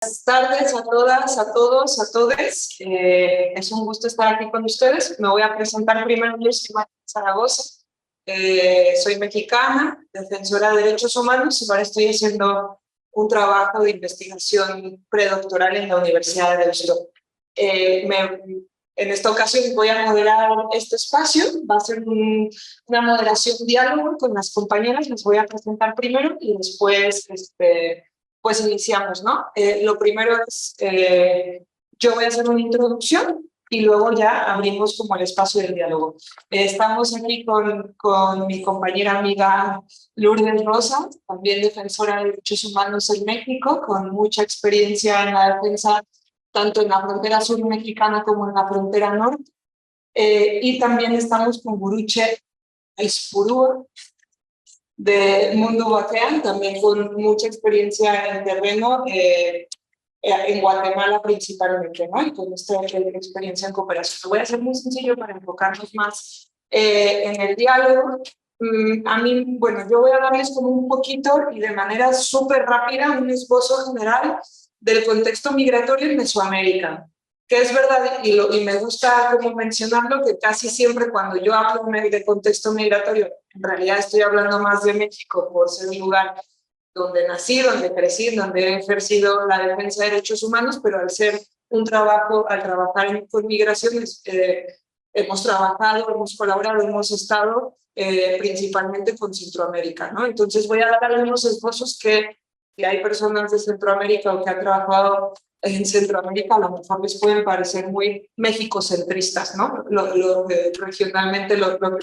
Buenas tardes a todas, a todos, a todes. Es un gusto estar aquí con ustedes. Me voy a presentar primero. Yo soy María Zaragoza. Soy mexicana, defensora de derechos humanos y ahora estoy haciendo un trabajo de investigación predoctoral en la Universidad de Deusto. En esta ocasión voy a moderar este espacio. Va a ser una moderación diálogo con las compañeras. Les voy a presentar primero y después pues iniciamos, ¿no? Lo primero es, yo voy a hacer una introducción y luego ya abrimos como el espacio del diálogo. Estamos aquí con mi compañera amiga Lourdes Rosa, también defensora de derechos humanos en México, con mucha experiencia en la defensa tanto en la frontera sur mexicana como en la frontera norte. Y también estamos con Guruche Aispurúa, de Mundo Bakean, también con mucha experiencia en terreno, en Guatemala principalmente, ¿no? Y con esta experiencia en cooperación. Lo voy a hacer muy sencillo para enfocarnos más en el diálogo. A mí, bueno, yo voy a darles como un poquito y de manera súper rápida un esbozo general del contexto migratorio en Mesoamérica, que es verdad, y me gusta como mencionarlo, que casi siempre cuando yo hablo de contexto migratorio, en realidad estoy hablando más de México por ser un lugar donde nací, donde crecí, donde he ejercido la defensa de derechos humanos, pero al ser un trabajo, al trabajar con migraciones, hemos trabajado, hemos colaborado, hemos estado principalmente con Centroamérica, ¿no? Entonces voy a dar algunos esbozos que si hay personas de Centroamérica o que han trabajado en Centroamérica, a lo mejor les pueden parecer muy mexicocentristas, ¿no? Regionalmente lo que voy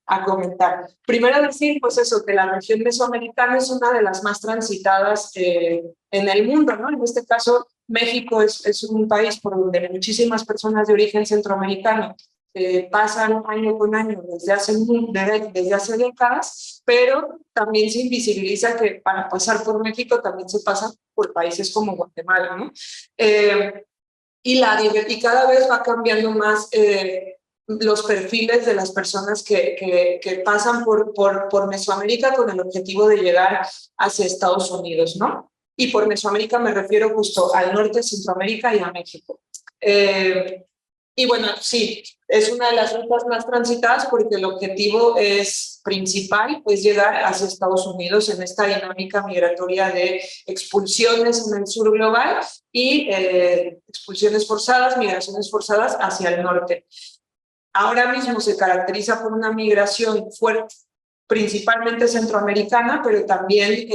a comentar. Primero decir, pues eso, que la región mesoamericana es una de las más transitadas en el mundo, ¿no? En este caso, México es un país por donde muchísimas personas de origen centroamericano pasan año con año desde hace décadas, pero también se invisibiliza que para pasar por México también se pasa por países como Guatemala, ¿no? Y cada vez va cambiando más los perfiles de las personas que pasan por Mesoamérica con el objetivo de llegar hacia Estados Unidos, ¿no? Y por Mesoamérica me refiero justo al norte de Centroamérica y a México. Y bueno, sí, es una de las rutas más transitadas porque el objetivo principal es llegar hacia Estados Unidos en esta dinámica migratoria de expulsiones en el sur global y expulsiones forzadas, migraciones forzadas hacia el norte. Ahora mismo se caracteriza por una migración fuerte, principalmente centroamericana, pero también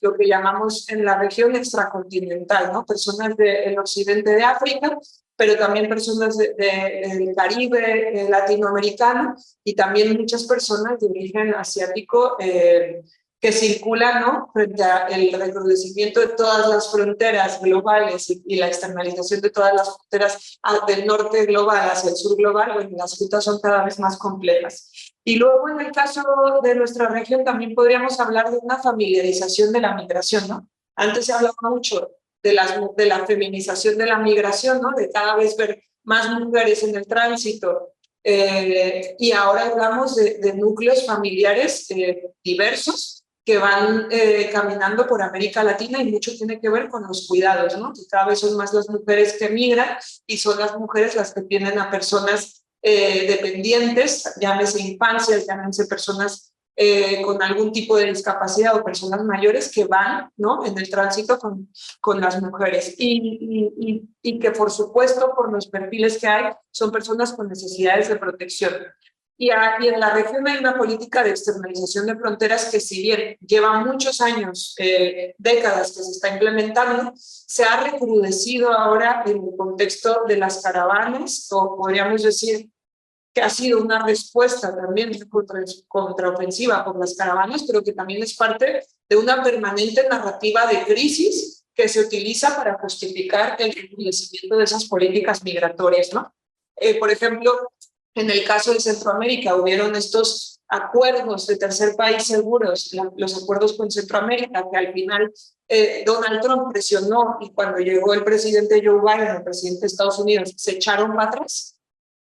lo que llamamos en la región extracontinental, ¿no? Personas del occidente de África, pero también personas del Caribe latinoamericano y también muchas personas de origen asiático que circulan, ¿no? Frente al recrudecimiento de todas las fronteras globales y la externalización de todas las fronteras del norte global hacia el sur global, bueno, las rutas son cada vez más complejas. Y luego en el caso de nuestra región también podríamos hablar de una familiarización de la migración, ¿no? Antes se hablaba mucho de la feminización de la migración, ¿no? De cada vez ver más mujeres en el tránsito, y ahora hablamos de núcleos familiares diversos que van caminando por América Latina y mucho tiene que ver con los cuidados, ¿no? Que cada vez son más las mujeres que migran y son las mujeres las que tienen a personas dependientes, llámese infancias, llámense personas con algún tipo de discapacidad o personas mayores que van, ¿no? En el tránsito con las mujeres y que por supuesto por los perfiles que hay son personas con necesidades de protección. Y en la región hay una política de externalización de fronteras que si bien lleva muchos años, décadas que se está implementando, se ha recrudecido ahora en el contexto de las caravanas, o podríamos decir que ha sido una respuesta también contraofensiva por las caravanas, pero que también es parte de una permanente narrativa de crisis que se utiliza para justificar el recrudecimiento de esas políticas migratorias, ¿no? Por ejemplo, en el caso de Centroamérica hubieron estos acuerdos de tercer país seguros, los acuerdos con Centroamérica, que al final Donald Trump presionó y cuando llegó el presidente Joe Biden, el presidente de Estados Unidos, se echaron para atrás.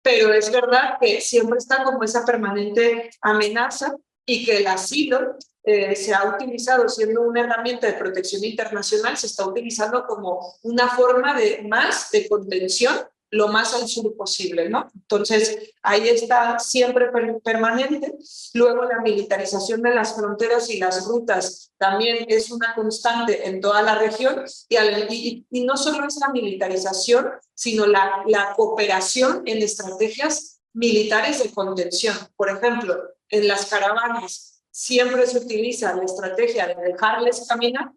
Pero es verdad que siempre está como esa permanente amenaza y que el asilo se ha utilizado siendo una herramienta de protección internacional, se está utilizando como una forma más de contención lo más al sur posible, ¿no? Entonces, ahí está siempre permanente. Luego, la militarización de las fronteras y las rutas también es una constante en toda la región, y no solo es la militarización, sino la cooperación en estrategias militares de contención. Por ejemplo, en las caravanas siempre se utiliza la estrategia de dejarles caminar,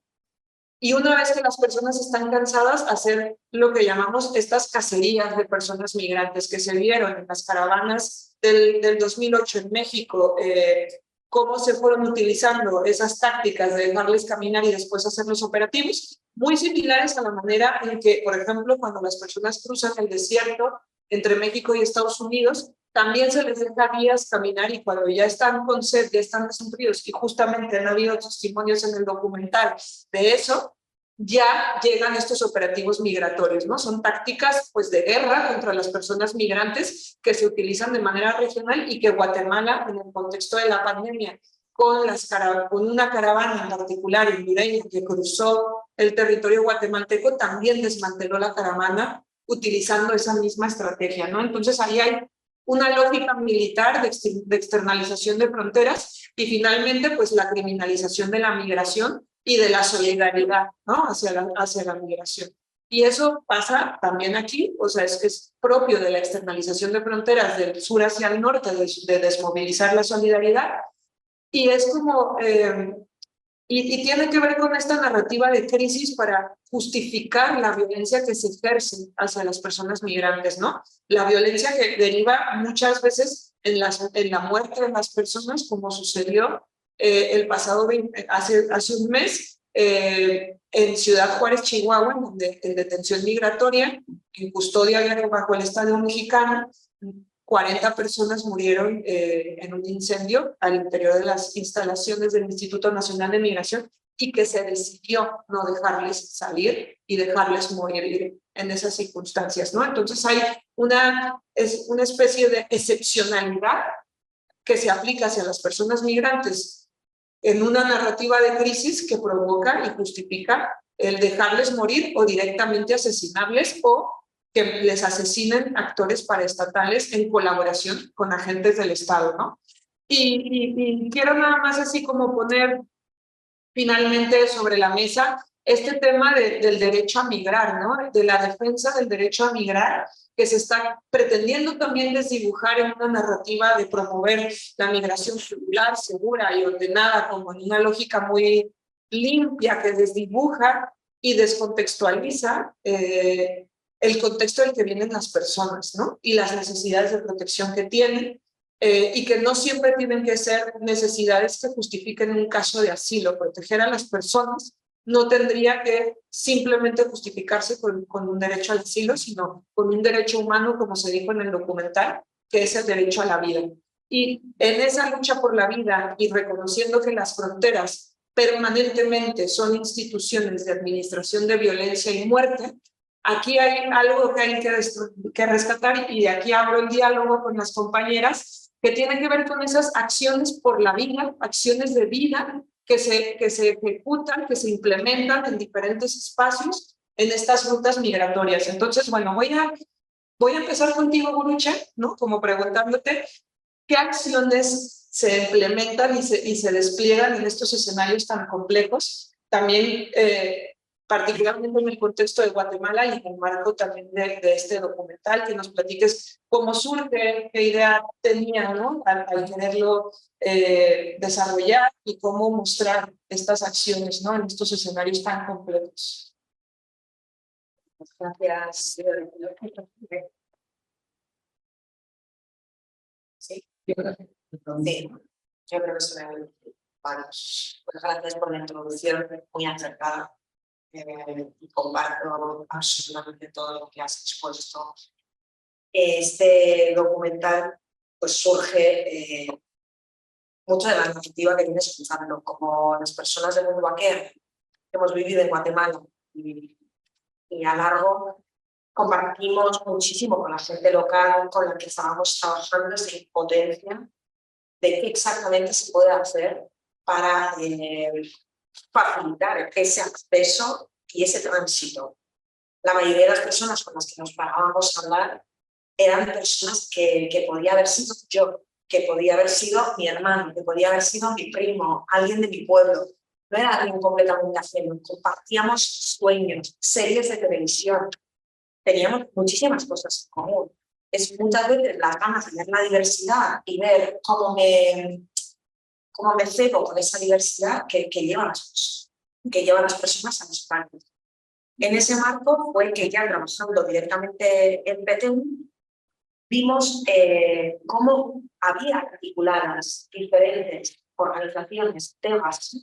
y una vez que las personas están cansadas, hacer lo que llamamos estas cacerías de personas migrantes que se vieron en las caravanas del 2008 en México, cómo se fueron utilizando esas tácticas de dejarles caminar y después hacer los operativos, muy similares a la manera en que, por ejemplo, cuando las personas cruzan el desierto entre México y Estados Unidos, también se les deja días caminar, y cuando ya están con sed, ya están desnutridos, y justamente han habido testimonios en el documental de eso, ya llegan estos operativos migratorios, ¿no? Son tácticas, pues, de guerra contra las personas migrantes que se utilizan de manera regional, y que Guatemala, en el contexto de la pandemia, con una caravana en particular hondureña que cruzó el territorio guatemalteco, también desmanteló la caravana utilizando esa misma estrategia, ¿no? Entonces, ahí hay una lógica militar de externalización de fronteras, y finalmente, pues, la criminalización de la migración y de la solidaridad, ¿no? hacia la migración. Y eso pasa también aquí, o sea, es propio de la externalización de fronteras del sur hacia el norte, de desmovilizar la solidaridad, y es como... y tiene que ver con esta narrativa de crisis para justificar la violencia que se ejerce hacia las personas migrantes, ¿no? La violencia que deriva muchas veces en la muerte de las personas, como sucedió el pasado hace un mes en Ciudad Juárez, Chihuahua, en detención migratoria, en custodia bajo el Estado mexicano. 40 personas murieron en un incendio al interior de las instalaciones del Instituto Nacional de Migración, y que se decidió no dejarles salir y dejarles morir en esas circunstancias, ¿no? Entonces hay una especie de excepcionalidad que se aplica hacia las personas migrantes en una narrativa de crisis que provoca y justifica el dejarles morir o directamente asesinarles, o que les asesinen actores paraestatales en colaboración con agentes del Estado, ¿no? Y quiero nada más así como poner finalmente sobre la mesa este tema del derecho a migrar, ¿no? De la defensa del derecho a migrar, que se está pretendiendo también desdibujar en una narrativa de promover la migración circular, segura y ordenada, como en una lógica muy limpia que desdibuja y descontextualiza el contexto del que vienen las personas, ¿no? Y las necesidades de protección que tienen, y que no siempre tienen que ser necesidades que justifiquen un caso de asilo. Proteger a las personas no tendría que simplemente justificarse con un derecho al asilo, sino con un derecho humano, como se dijo en el documental, que es el derecho a la vida. Y en esa lucha por la vida, y reconociendo que las fronteras permanentemente son instituciones de administración de violencia y muerte, aquí hay algo que hay que rescatar, y de aquí abro el diálogo con las compañeras, que tiene que ver con esas acciones por la vida, acciones de vida que se ejecutan, que se implementan en diferentes espacios en estas rutas migratorias. Entonces, bueno, voy a empezar contigo, Gurucha, ¿no? Como preguntándote qué acciones se implementan y se despliegan en estos escenarios tan complejos, también particularmente en el contexto de Guatemala, y en el marco también de este documental, que nos platiques cómo surge, qué idea tenía, ¿no? al quererlo desarrollar, y cómo mostrar estas acciones, ¿no? En estos escenarios tan complejos. Gracias. Sí, yo creo que se me vale. Pues gracias por la introducción, muy acertada, y comparto absolutamente todo lo que has expuesto. Este documental pues surge mucho de la narrativa que tienes escuchando, como las personas del mundo aquel que hemos vivido en Guatemala y a largo. Compartimos muchísimo con la gente local con la que estábamos trabajando esa impotencia de qué exactamente se puede hacer para facilitar ese acceso y ese tránsito. La mayoría de las personas con las que nos parábamos a hablar eran personas que podía haber sido yo, que podía haber sido mi hermano, que podía haber sido mi primo, alguien de mi pueblo. No era alguien completamente ajeno. Compartíamos sueños, series de televisión. Teníamos muchísimas cosas en común. Es muchas veces las ganas de ver la diversidad y ver cómo me cebo con esa diversidad que llevan las personas a los parques. En ese marco fue que ya trabajando directamente en PTU, vimos cómo había articuladas diferentes organizaciones de base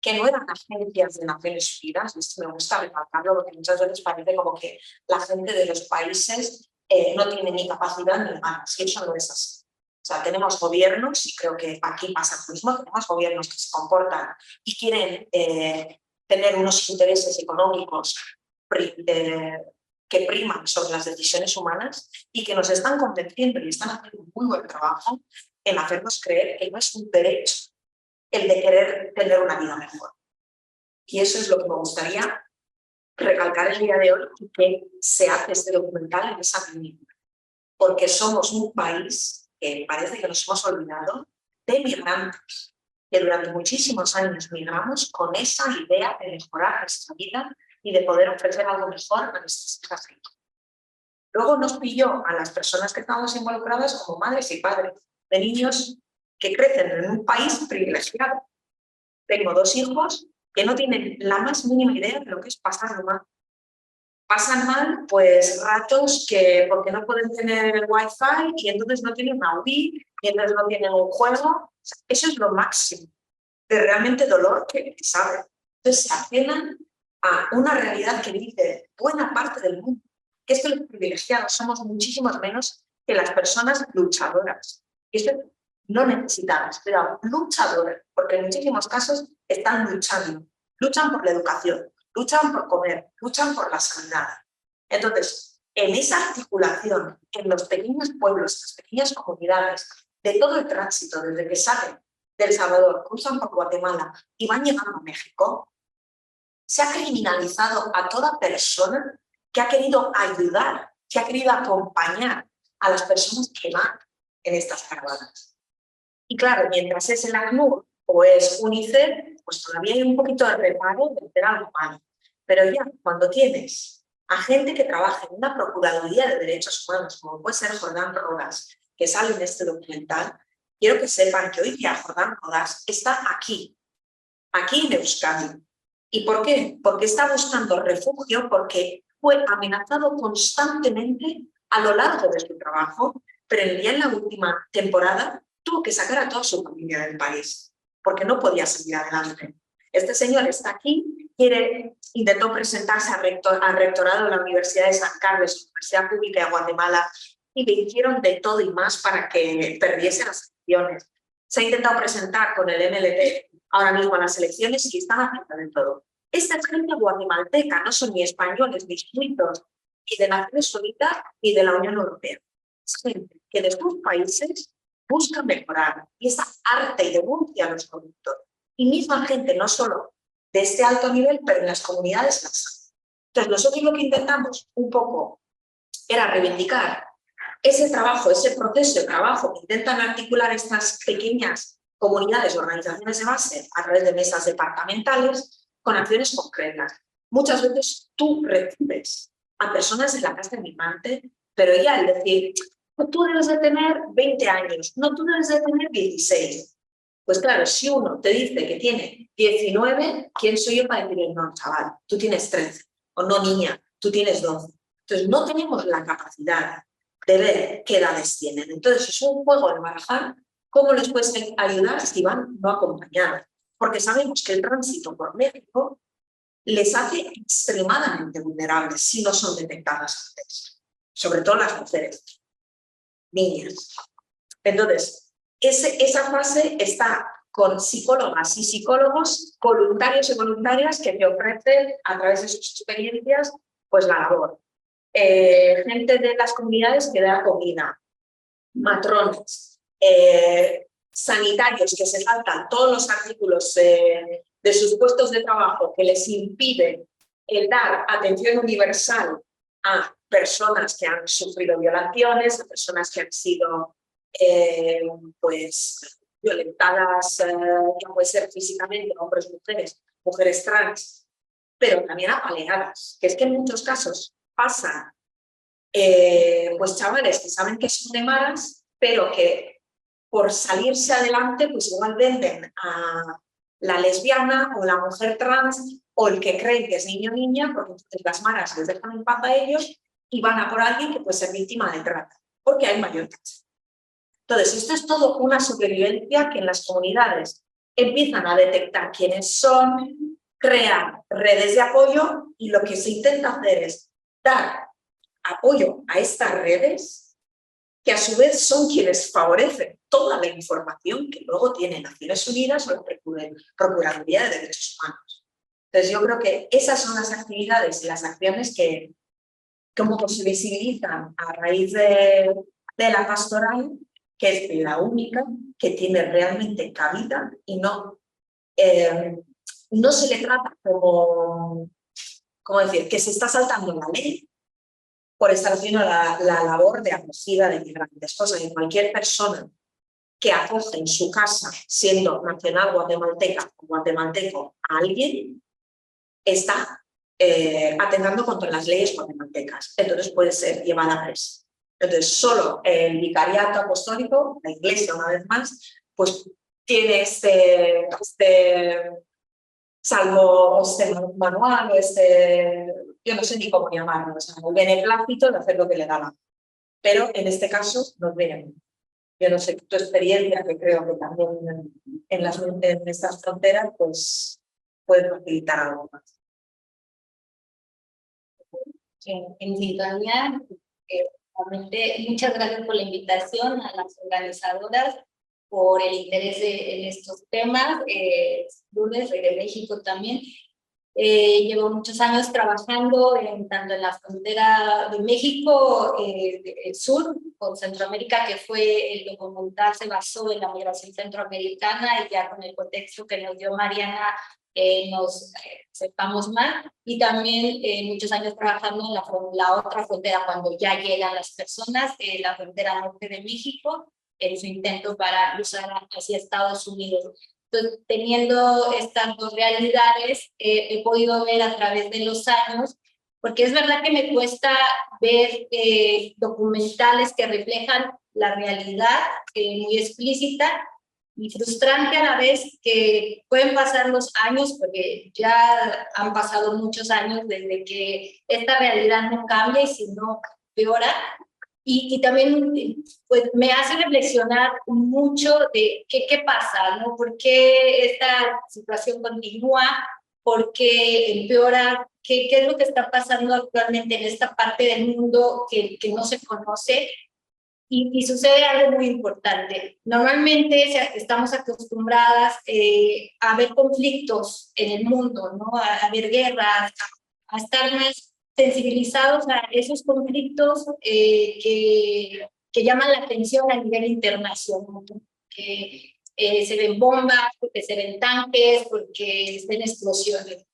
que no eran agencias de Naciones Unidas. Esto me gusta recalcarlo porque muchas veces parece como que la gente de los países no tiene ni capacidad ni ganas, y eso no es así. O sea, tenemos gobiernos, y creo que aquí pasa lo mismo, tenemos gobiernos que se comportan y quieren tener unos intereses económicos que priman sobre las decisiones humanas y que nos están convenciendo y están haciendo un muy buen trabajo en hacernos creer que no es un derecho el de querer tener una vida mejor. Y eso es lo que me gustaría recalcar el día de hoy, que se hace este documental en esa línea. Porque somos un país que parece que nos hemos olvidado de migrantes, que durante muchísimos años migramos con esa idea de mejorar nuestra vida y de poder ofrecer algo mejor a nuestras hijas. Luego nos pilló a las personas que estamos involucradas como madres y padres de niños que crecen en un país privilegiado. Tengo 2 hijos que no tienen la más mínima idea de lo que es pasar mal. Pasan mal, pues, ratos que porque no pueden tener el wifi y entonces no tienen una UBI y entonces no tienen un juego. O sea, eso es lo máximo de realmente dolor que saben. Entonces se apelan a una realidad que vive buena parte del mundo, que es que los privilegiados somos muchísimos menos que las personas luchadoras. Y esto no necesitadas, pero luchadoras, porque en muchísimos casos están luchando. Luchan por la educación, luchan por comer, luchan por la sanidad. Entonces, en esa articulación, en los pequeños pueblos, en las pequeñas comunidades, de todo el tránsito, desde que salen de El Salvador, cruzan por Guatemala y van llegando a México, se ha criminalizado a toda persona que ha querido ayudar, que ha querido acompañar a las personas que van en estas caravanas. Y claro, mientras es el ACNUR o es UNICEF, pues todavía hay un poquito de reparo de hacer algo mal. Pero ya cuando tienes a gente que trabaja en una Procuraduría de Derechos Humanos, como puede ser Jordán Rodas, que sale en este documental, quiero que sepan que hoy día Jordán Rodas está aquí en Euskadi. ¿Y por qué? Porque está buscando refugio, porque fue amenazado constantemente a lo largo de su trabajo, pero ya en la última temporada tuvo que sacar a toda su familia del país, porque no podía seguir adelante. Este señor está aquí, intentó presentarse al rectorado de la Universidad de San Carlos, Universidad Pública de Guatemala, y le hicieron de todo y más para que perdiese las elecciones. Se ha intentado presentar con el MLP ahora mismo a las elecciones y están haciendo de todo. Esta es gente guatemalteca, no son ni españoles, ni suizos, ni de Naciones Unidas, ni de la Unión Europea. Es gente que de sus países busca mejorar y está harta y denuncia a los corruptos. Y misma gente, no solo de este alto nivel, pero en las comunidades las hay. Entonces, nosotros lo que intentamos un poco era reivindicar ese trabajo, ese proceso de trabajo que intentan articular estas pequeñas comunidades o organizaciones de base a través de mesas departamentales con acciones concretas. Muchas veces tú recibes a personas en la casa de migrante, pero ya el decir, tú debes de tener 20 años, no, tú debes de tener 16. Pues claro, si uno te dice que tiene 19, ¿quién soy yo para decirle, no, chaval, tú tienes 13? O no, niña, tú tienes 12. Entonces no tenemos la capacidad de ver qué edades tienen. Entonces es un juego de barajar cómo les puedes ayudar si van no acompañados. Porque sabemos que el tránsito por México les hace extremadamente vulnerables si no son detectadas antes. Sobre todo las mujeres, niñas. Entonces, esa fase está con psicólogas y psicólogos, voluntarios y voluntarias que te ofrecen a través de sus experiencias pues la labor. Gente de las comunidades que da comida, matrones, sanitarios que se saltan todos los artículos de sus puestos de trabajo que les impiden el dar atención universal a personas que han sufrido violaciones, a personas que han sido pues violentadas, ya puede ser físicamente, hombres, mujeres trans, pero también apaleadas, que es que en muchos casos pasan pues chavales que saben que son de malas, pero que por salirse adelante pues igual venden a la lesbiana o la mujer trans o el que creen que es niño o niña, porque entonces las maras les dejan en paz a ellos y van a por alguien que puede ser víctima de trata, porque hay mayor tasa. Entonces, esto es todo una supervivencia que en las comunidades empiezan a detectar quiénes son, crear redes de apoyo y lo que se intenta hacer es dar apoyo a estas redes que a su vez son quienes favorecen toda la información que luego tiene Naciones Unidas o la Procuraduría de Derechos Humanos. Entonces yo creo que esas son las actividades y las acciones que como se visibilizan a raíz de la pastoral, que es la única que tiene realmente cabida y no se le trata como decir, que se está saltando la ley por estar haciendo la labor de acogida de migrantes, cosa que cualquier persona que acoge en su casa, siendo nacional guatemalteca o guatemalteco a alguien, está atentando contra las leyes guatemaltecas. Entonces puede ser llevada a presa. Entonces solo el vicariato apostólico, la iglesia una vez más, pues tiene este salvo este manual o yo no sé ni cómo llamarlo, o sea, el beneplácito de hacer lo que le da la gana. Pero en este caso nos viene. Yo no sé tu experiencia, que creo que también en estas fronteras pues puede facilitar algo más. En sintonía, muchas gracias por la invitación a las organizadoras, por el interés en estos temas. Lourdes, soy de México también. Llevo muchos años trabajando tanto en la frontera de México sur con Centroamérica, que fue el documental se basó en la migración centroamericana, y ya con el contexto que nos dio Mariana nos aceptamos más, y también muchos años trabajando en la otra frontera cuando ya llegan las personas, la frontera norte de México, en su intento para cruzar hacia Estados Unidos. Entonces, teniendo estas dos realidades, he podido ver a través de los años, porque es verdad que me cuesta ver documentales que reflejan la realidad muy explícita, y frustrante a la vez que pueden pasar los años, porque ya han pasado muchos años desde que esta realidad no cambia y si no peora. Y también pues, me hace reflexionar mucho de qué pasa, ¿no? ¿Por qué esta situación continúa? ¿Por qué empeora? ¿Qué es lo que está pasando actualmente en esta parte del mundo que no se conoce? Y sucede algo muy importante. Normalmente estamos acostumbradas a ver conflictos en el mundo, ¿no? A ver guerras, a estar más sensibilizados a esos conflictos que llaman la atención a nivel internacional, ¿no? Que se ven bombas, porque se ven tanques, porque se ven explosiones.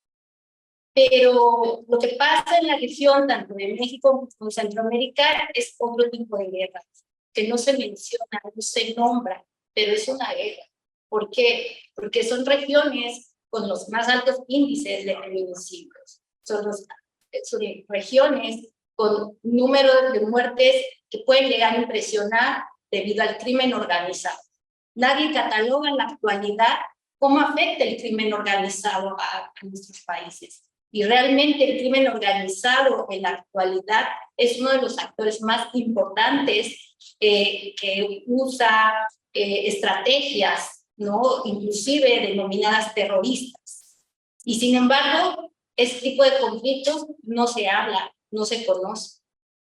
Pero lo que pasa en la región, tanto de México como Centroamérica, es otro tipo de guerras, que no se menciona, no se nombra, pero es una guerra. ¿Por qué? Porque son regiones con los más altos índices de feminicidios. Son regiones con números de muertes que pueden llegar a impresionar debido al crimen organizado. Nadie cataloga en la actualidad cómo afecta el crimen organizado a nuestros países. Y realmente el crimen organizado en la actualidad es uno de los actores más importantes que usa estrategias, ¿no? Inclusive denominadas terroristas. Y sin embargo, este tipo de conflictos no se habla, no se conoce.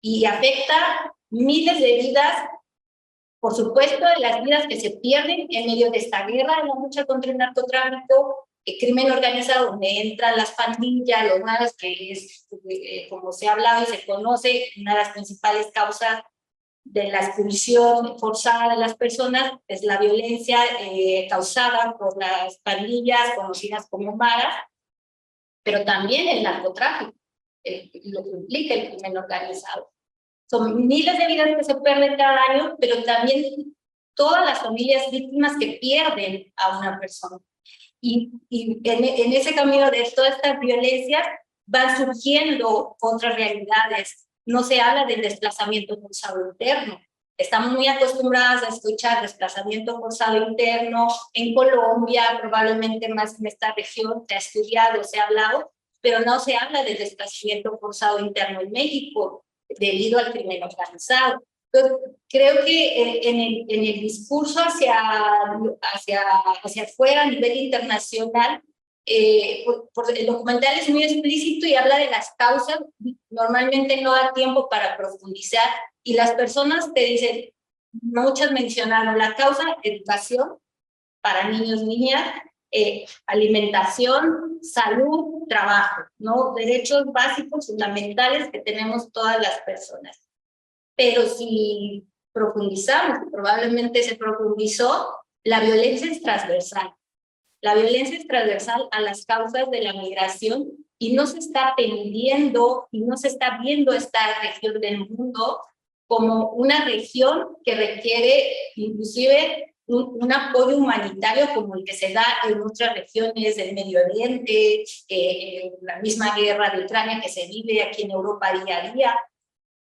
Y afecta miles de vidas, por supuesto, de las vidas que se pierden en medio de esta guerra, en la lucha contra el narcotráfico, el crimen organizado, donde entran las pandillas, los maras, que es, como se ha hablado y se conoce, una de las principales causas de la expulsión forzada de las personas es la violencia causada por las pandillas conocidas como maras, pero también el narcotráfico, lo que implica el crimen organizado. Son miles de vidas que se pierden cada año, pero también todas las familias víctimas que pierden a una persona. Y en ese camino de todas estas violencias van surgiendo otras realidades. No se habla del desplazamiento forzado interno. Estamos muy acostumbradas a escuchar desplazamiento forzado interno en Colombia, probablemente más en esta región, se ha estudiado, se ha hablado, pero no se habla del desplazamiento forzado interno en México debido al crimen organizado. Entonces, creo que en el discurso hacia afuera a nivel internacional, el documental es muy explícito y habla de las causas, normalmente no da tiempo para profundizar, y las personas te dicen, muchas mencionaron la causa, educación para niños, niñas, alimentación, salud, trabajo, ¿no? Derechos básicos, fundamentales que tenemos todas las personas. Pero si profundizamos, probablemente se profundizó, la violencia es transversal. La violencia es transversal a las causas de la migración y no se está atendiendo y no se está viendo esta región del mundo como una región que requiere inclusive un apoyo humanitario como el que se da en otras regiones del Medio Oriente, la misma guerra de Ucrania que se vive aquí en Europa día a día,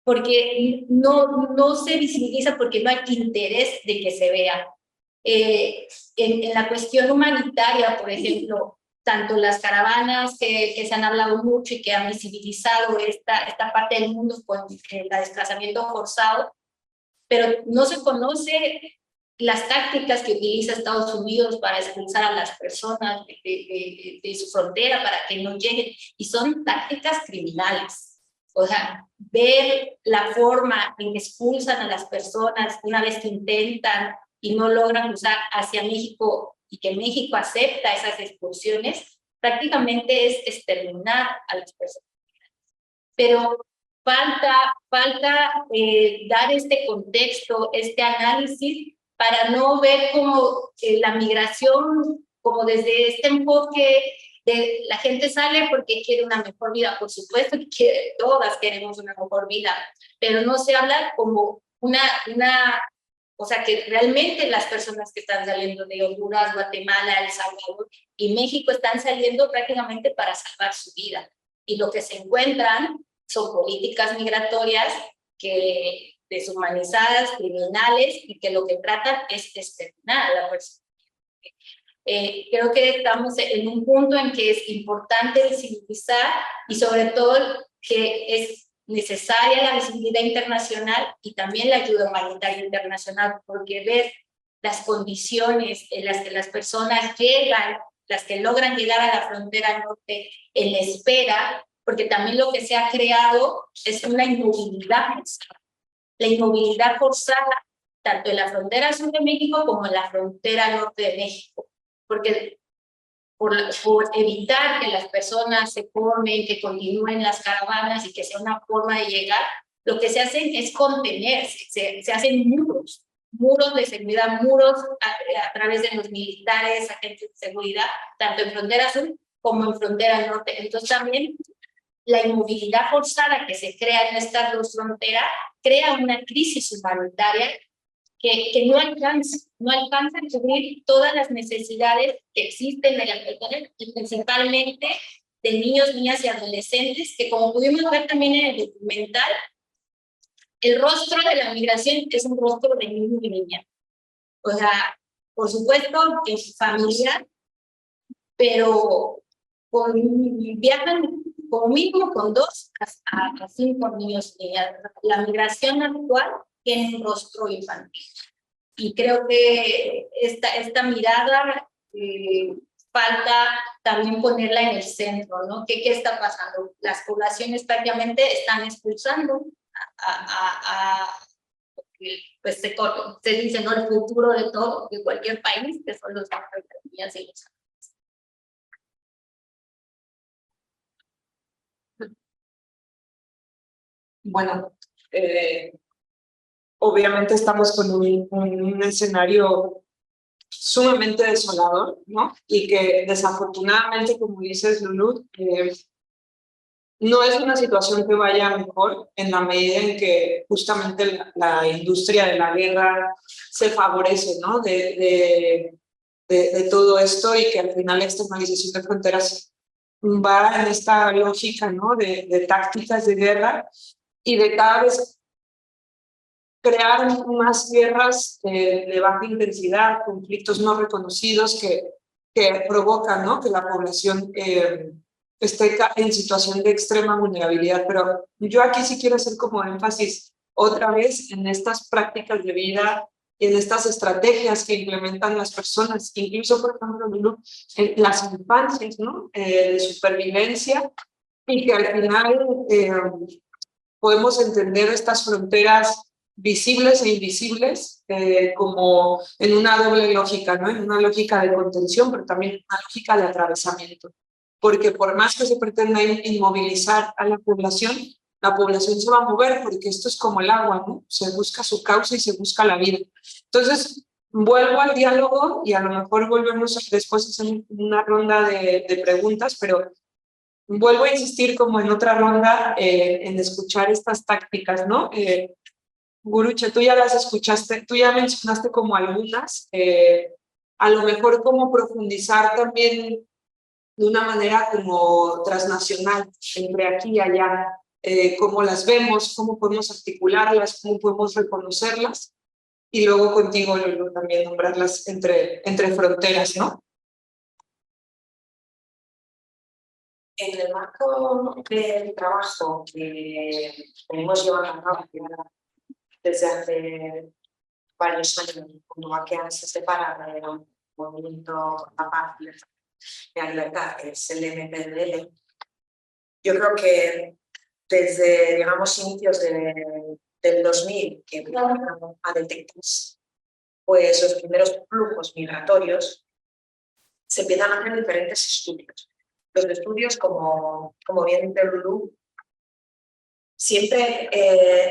porque no se visibiliza porque no hay interés de que se vea. En la cuestión humanitaria, por ejemplo, tanto las caravanas que se han hablado mucho y que han visibilizado esta parte del mundo con el desplazamiento forzado, pero no se conoce las tácticas que utiliza Estados Unidos para expulsar a las personas de su frontera para que no lleguen, y son tácticas criminales. O sea, ver la forma en que expulsan a las personas una vez que intentan y no logran cruzar hacia México y que México acepta esas expulsiones, prácticamente es exterminar a las personas. Pero falta dar este contexto, este análisis, para no ver como la migración, como desde este enfoque de la gente sale porque quiere una mejor vida. Por supuesto que todas queremos una mejor vida, pero no se habla como o sea, que realmente las personas que están saliendo de Honduras, Guatemala, El Salvador y México están saliendo prácticamente para salvar su vida. Y lo que se encuentran son políticas migratorias que deshumanizadas, criminales, y que lo que tratan es exterminar a la persona. Creo que estamos en un punto en que es importante visibilizar y sobre todo que es necesaria la visibilidad internacional y también la ayuda humanitaria internacional, porque ver las condiciones en las que las personas llegan, las que logran llegar a la frontera norte en la espera, porque también lo que se ha creado es una inmovilidad forzada. La inmovilidad forzada tanto en la frontera sur de México como en la frontera norte de México, porque por evitar que las personas se formen, que continúen las caravanas y que sea una forma de llegar, lo que se hacen es contenerse, se hacen muros de seguridad, muros a través de los militares, agentes de seguridad, tanto en frontera sur como en frontera norte. Entonces también la inmovilidad forzada que se crea en estas dos fronteras crea una crisis humanitaria que no alcanza a cubrir todas las necesidades que existen de las personas, y principalmente de niños, niñas y adolescentes, que como pudimos ver también en el documental, el rostro de la migración es un rostro de niño y niña. O sea, por supuesto, en su familia, pero viajan como mínimo con 2 a 5 niños y niñas. La migración actual tiene un rostro infantil. Y creo que esta mirada falta también ponerla en el centro, ¿no? ¿Qué está pasando? Las poblaciones prácticamente están expulsando pues se dice, ¿no? El futuro de todo, de cualquier país, que son los niñas y los Bueno, obviamente estamos con un escenario sumamente desolador, ¿no? Y que desafortunadamente, como dices, Lulú, no es una situación que vaya mejor en la medida en que justamente la industria de la guerra se favorece, ¿no? De todo esto, y que al final la externalización de fronteras va en esta lógica, ¿no? De tácticas de guerra y de cada vez crear más guerras de baja intensidad, conflictos no reconocidos que provocan, ¿no? Que la población esté en situación de extrema vulnerabilidad. Pero yo aquí sí quiero hacer como énfasis otra vez en estas prácticas de vida, en estas estrategias que implementan las personas, incluso, por ejemplo, en las infancias, ¿no? De supervivencia, y que al final podemos entender estas fronteras visibles e invisibles como en una doble lógica, ¿no? En una lógica de contención, pero también en una lógica de atravesamiento. Porque por más que se pretenda inmovilizar a la población se va a mover, porque esto es como el agua, ¿no? Se busca su causa y se busca la vida. Entonces, vuelvo al diálogo y a lo mejor volvemos después a hacer una ronda de preguntas, pero vuelvo a insistir como en otra ronda en escuchar estas tácticas, ¿no? Guruche, tú ya las escuchaste, tú ya mencionaste como algunas, a lo mejor como profundizar también de una manera como transnacional, entre aquí y allá, cómo las vemos, cómo podemos articularlas, cómo podemos reconocerlas, y luego contigo, Lulu, también nombrarlas entre fronteras, ¿no? En el marco del trabajo que venimos llevando a cabo desde hace varios años, cuando Baquean se separa del movimiento La Paz y la Libertad, que es el MPLL, yo creo que desde, digamos, inicios del 2000, que empezamos a detectar pues, los primeros flujos migratorios, se empiezan a hacer diferentes estudios. Los estudios, como bien dice Lulú, siempre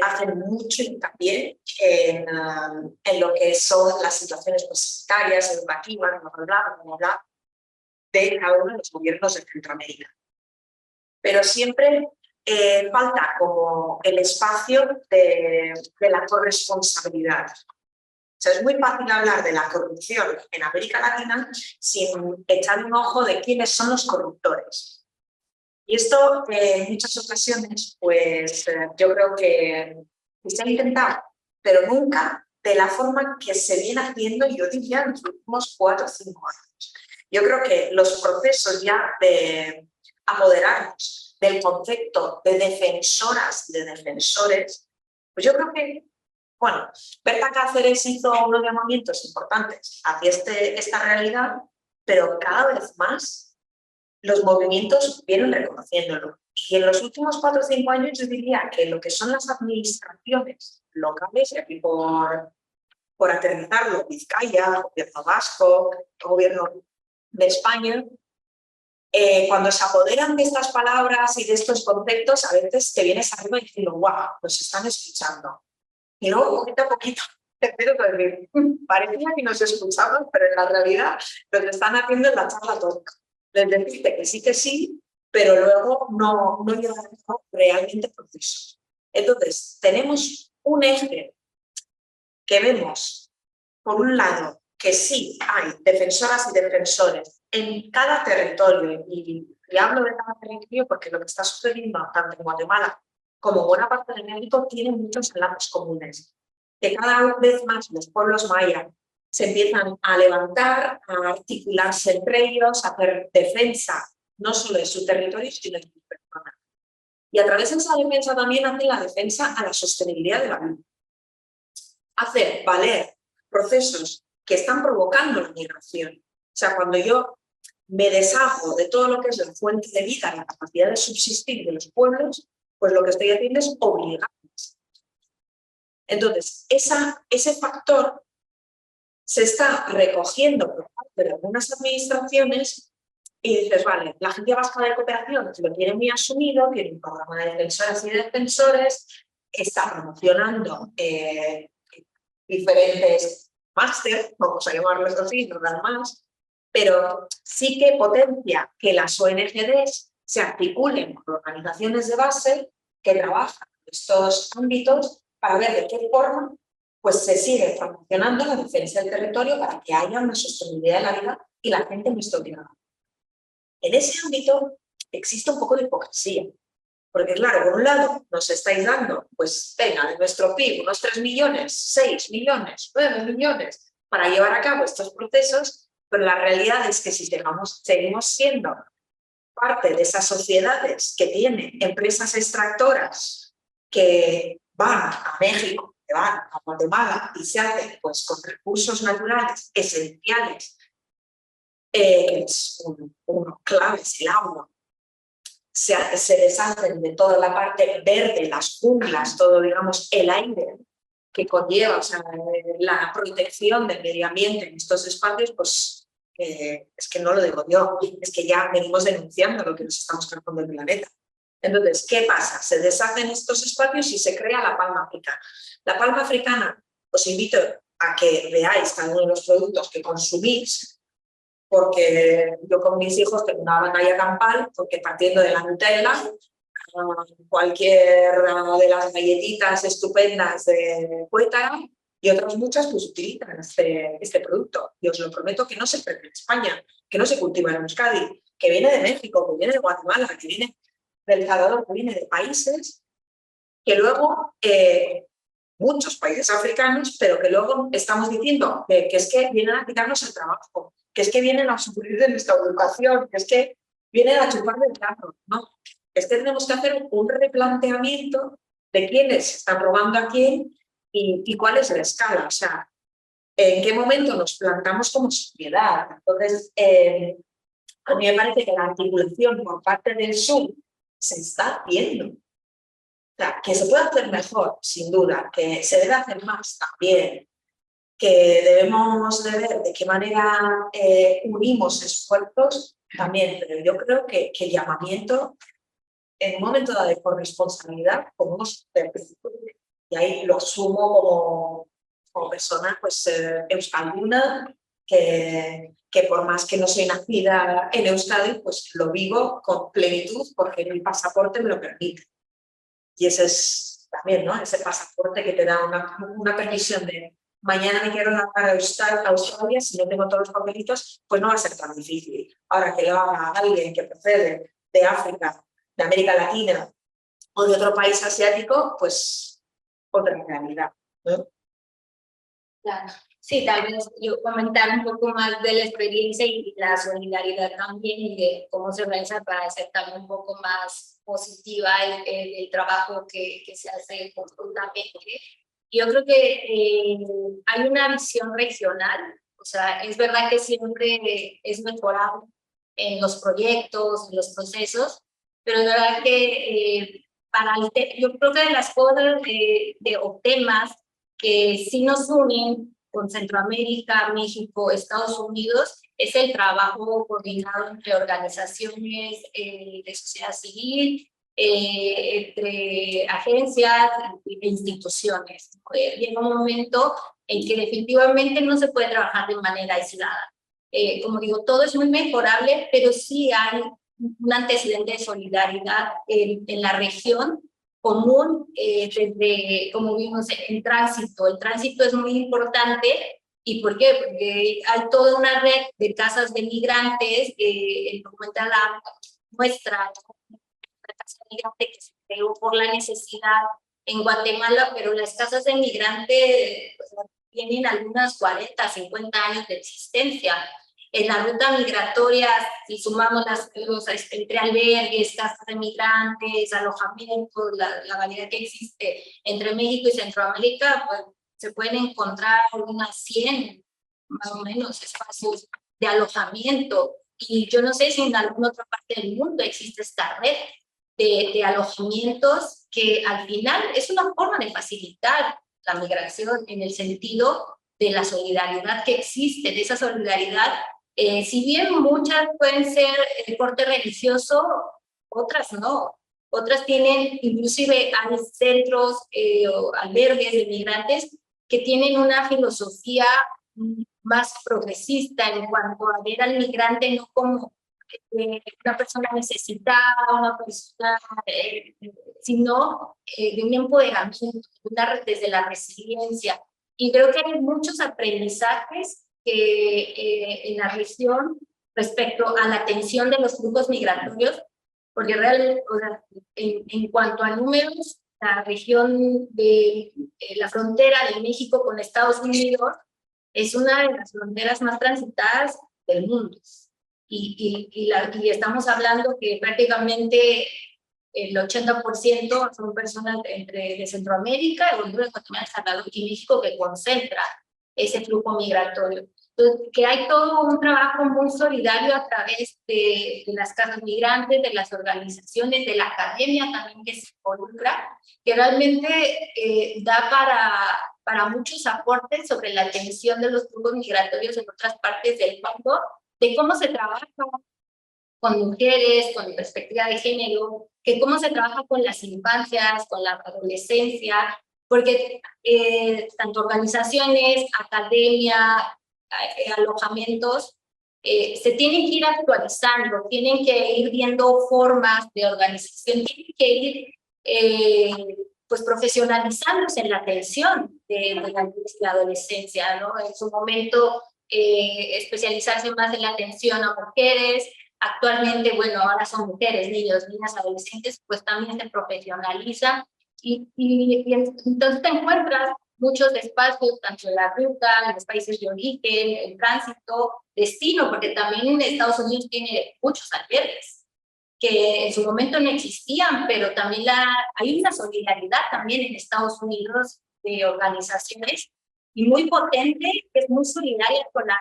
hacen mucho hincapié en lo que son las situaciones sanitarias, educativas, de cada uno de los gobiernos de Centroamérica. Pero siempre falta como el espacio de la corresponsabilidad. O sea, es muy fácil hablar de la corrupción en América Latina sin echar un ojo de quiénes son los corruptores. Y esto en muchas ocasiones, pues yo creo que se ha intentado, pero nunca de la forma que se viene haciendo, yo diría, en los últimos 4 o 5 años. Yo creo que los procesos ya de apoderarnos del concepto de defensoras y de defensores, pues yo creo que, bueno, Berta Cáceres hizo unos llamamientos importantes hacia esta realidad, pero cada vez más los movimientos vienen reconociéndolo. Y en los últimos 4 o 5 años yo diría que lo que son las administraciones locales, y aquí por aterrizarlo, Vizcaya, Gobierno Vasco, Gobierno de España, cuando se apoderan de estas palabras y de estos conceptos, a veces te vienes arriba diciendo, wow, nos están escuchando. Y luego, poquito a poquito, parecía que nos escuchaban, pero en la realidad lo que están haciendo es la charla tonta. Les deciste que sí, pero luego no llevan realmente procesos. Entonces, tenemos un eje que vemos, por un lado, que sí hay defensoras y defensores en cada territorio, y hablo de cada territorio porque lo que está sucediendo tanto en Guatemala como buena parte de México tiene muchos enlaces comunes, que cada vez más los pueblos mayas se empiezan a levantar, a articularse entre ellos, a hacer defensa no solo de su territorio, sino de sus personas. Y a través de esa defensa también hacen la defensa a la sostenibilidad de la vida. Hacer valer procesos que están provocando la migración. O sea, cuando yo me deshago de todo lo que es la fuente de vida, la capacidad de subsistir de los pueblos, pues lo que estoy haciendo es obligarles. Entonces, ese factor se está recogiendo por parte de algunas administraciones y dices, vale, la Agencia Vasca de Cooperación lo tiene muy asumido, tiene un programa de defensoras y defensores, está promocionando diferentes máster, vamos a llamarlos así, no dan más, pero sí que potencia que las ONGs se articulen con organizaciones de base que trabajan en estos ámbitos para ver de qué forma pues, se sigue promocionando la defensa del territorio para que haya una sostenibilidad de la vida y la gente no esté obligada. En ese ámbito existe un poco de hipocresía, porque claro, por un lado nos estáis dando, pues venga, de nuestro PIB unos 3 millones, 6 millones, 9 millones para llevar a cabo estos procesos, pero la realidad es que si seguimos siendo parte de esas sociedades que tienen empresas extractoras que van a México, que van a Guatemala y se hacen pues, con recursos naturales esenciales, es uno clave, es el agua, se deshacen de toda la parte verde, las junglas, todo, digamos, el aire que conlleva, o sea, la protección del medio ambiente en estos espacios, pues es que no lo digo yo, es que ya venimos denunciando lo que nos estamos cargando del planeta. Entonces, ¿qué pasa? Se deshacen estos espacios y se crea la palma africana. La palma africana, os invito a que veáis cada uno de los productos que consumís, porque yo con mis hijos tengo una batalla campal, porque partiendo de la Nutella, cualquier de las galletitas estupendas de Cuétara y otras muchas pues utilizan este producto. Y os lo prometo que no se prende en España, que no se cultiva en Euskadi, que viene de México, que viene de Guatemala, que viene del Salvador, que viene de países que luego, muchos países africanos, pero que luego estamos diciendo que es que vienen a quitarnos el trabajo, que es que vienen a sufrir de nuestra educación, que es que vienen a chupar del carro, ¿no? Es que tenemos que hacer un replanteamiento de quiénes están robando a quién y cuál es la escala, o sea, en qué momento nos plantamos como sociedad. Entonces, a mí me parece que la articulación por parte del sur se está haciendo. O sea, que se puede hacer mejor, sin duda, que se debe hacer más también, que debemos de ver de qué manera unimos esfuerzos también, pero yo creo que el llamamiento en un momento dado de corresponsabilidad, como y ahí lo asumo como persona pues, euskalduna, que por más que no soy nacida en Euskadi, pues lo vivo con plenitud porque mi pasaporte me lo permite. Y ese es también, ¿no? Ese pasaporte que te da una permisión de mañana me quiero lanzar a Australia, si no tengo todos los papelitos, pues no va a ser tan difícil. Ahora que lo haga alguien que procede de África, de América Latina o de otro país asiático, pues otra realidad, ¿no? Claro. Sí, tal vez yo comentar un poco más de la experiencia y la solidaridad también y de cómo se organiza para hacer también un poco más positiva el trabajo que se hace conjuntamente. Yo creo que hay una visión regional, o sea, es verdad que siempre es mejorable en los proyectos, en los procesos, pero es verdad que yo creo que de las cosas o temas que sí nos unen con Centroamérica, México, Estados Unidos, es el trabajo coordinado entre organizaciones de sociedad civil, entre agencias e instituciones. Llega un momento en que definitivamente no se puede trabajar de manera aislada. Como digo, todo es muy mejorable, pero sí hay un antecedente de solidaridad en la región común, desde, como vimos, el tránsito. El tránsito es muy importante. ¿Y por qué? Porque hay toda una red de casas de migrantes, el documental muestra la casa de migrante que se creó por la necesidad en Guatemala, pero las casas de migrante pues, tienen algunas 40, 50 años de existencia. En la ruta migratoria, si sumamos los entre albergues, casas de migrantes, alojamientos, la variedad que existe entre México y Centroamérica, pues se pueden encontrar unas 100, más o menos, espacios de alojamiento. Y yo no sé si en alguna otra parte del mundo existe esta red de alojamientos que al final es una forma de facilitar la migración en el sentido de la solidaridad que existe, de esa solidaridad. Si bien muchas pueden ser de corte religioso, otras no. Otras tienen, inclusive hay centros o albergues de migrantes que tienen una filosofía más progresista en cuanto a ver al migrante no como una persona necesitada, una persona, sino de un empoderamiento desde la resiliencia. Y creo que hay muchos aprendizajes en la región respecto a la atención de los flujos migratorios, porque realmente, o sea, en cuanto a números, la región de la frontera de México con Estados Unidos es una de las fronteras más transitadas del mundo. Y estamos hablando que prácticamente el 80% son personas de Centroamérica, Honduras, Guatemala, El Salvador y México que concentra ese flujo migratorio. Entonces, que hay todo un trabajo muy solidario a través de las casas migrantes, de las organizaciones, de la academia también que se involucra, que realmente da para muchos aportes sobre la atención de los flujos migratorios en otras partes del mundo, de cómo se trabaja con mujeres, con perspectiva de género, que cómo se trabaja con las infancias, con la adolescencia, porque tanto organizaciones, academia, alojamientos, se tienen que ir actualizando, tienen que ir viendo formas de organización, tienen que ir pues profesionalizándose en la atención de la adolescencia, ¿no? En su momento especializarse más en la atención a mujeres. Actualmente, bueno, ahora son mujeres, niños, niñas, adolescentes, pues también se profesionaliza y entonces te encuentras muchos espacios, tanto en la ruta, en los países de origen, el tránsito, destino, porque también Estados Unidos tiene muchos albergues que en su momento no existían, pero también hay una solidaridad también en Estados Unidos de organizaciones y muy potente, que es muy solidaria con la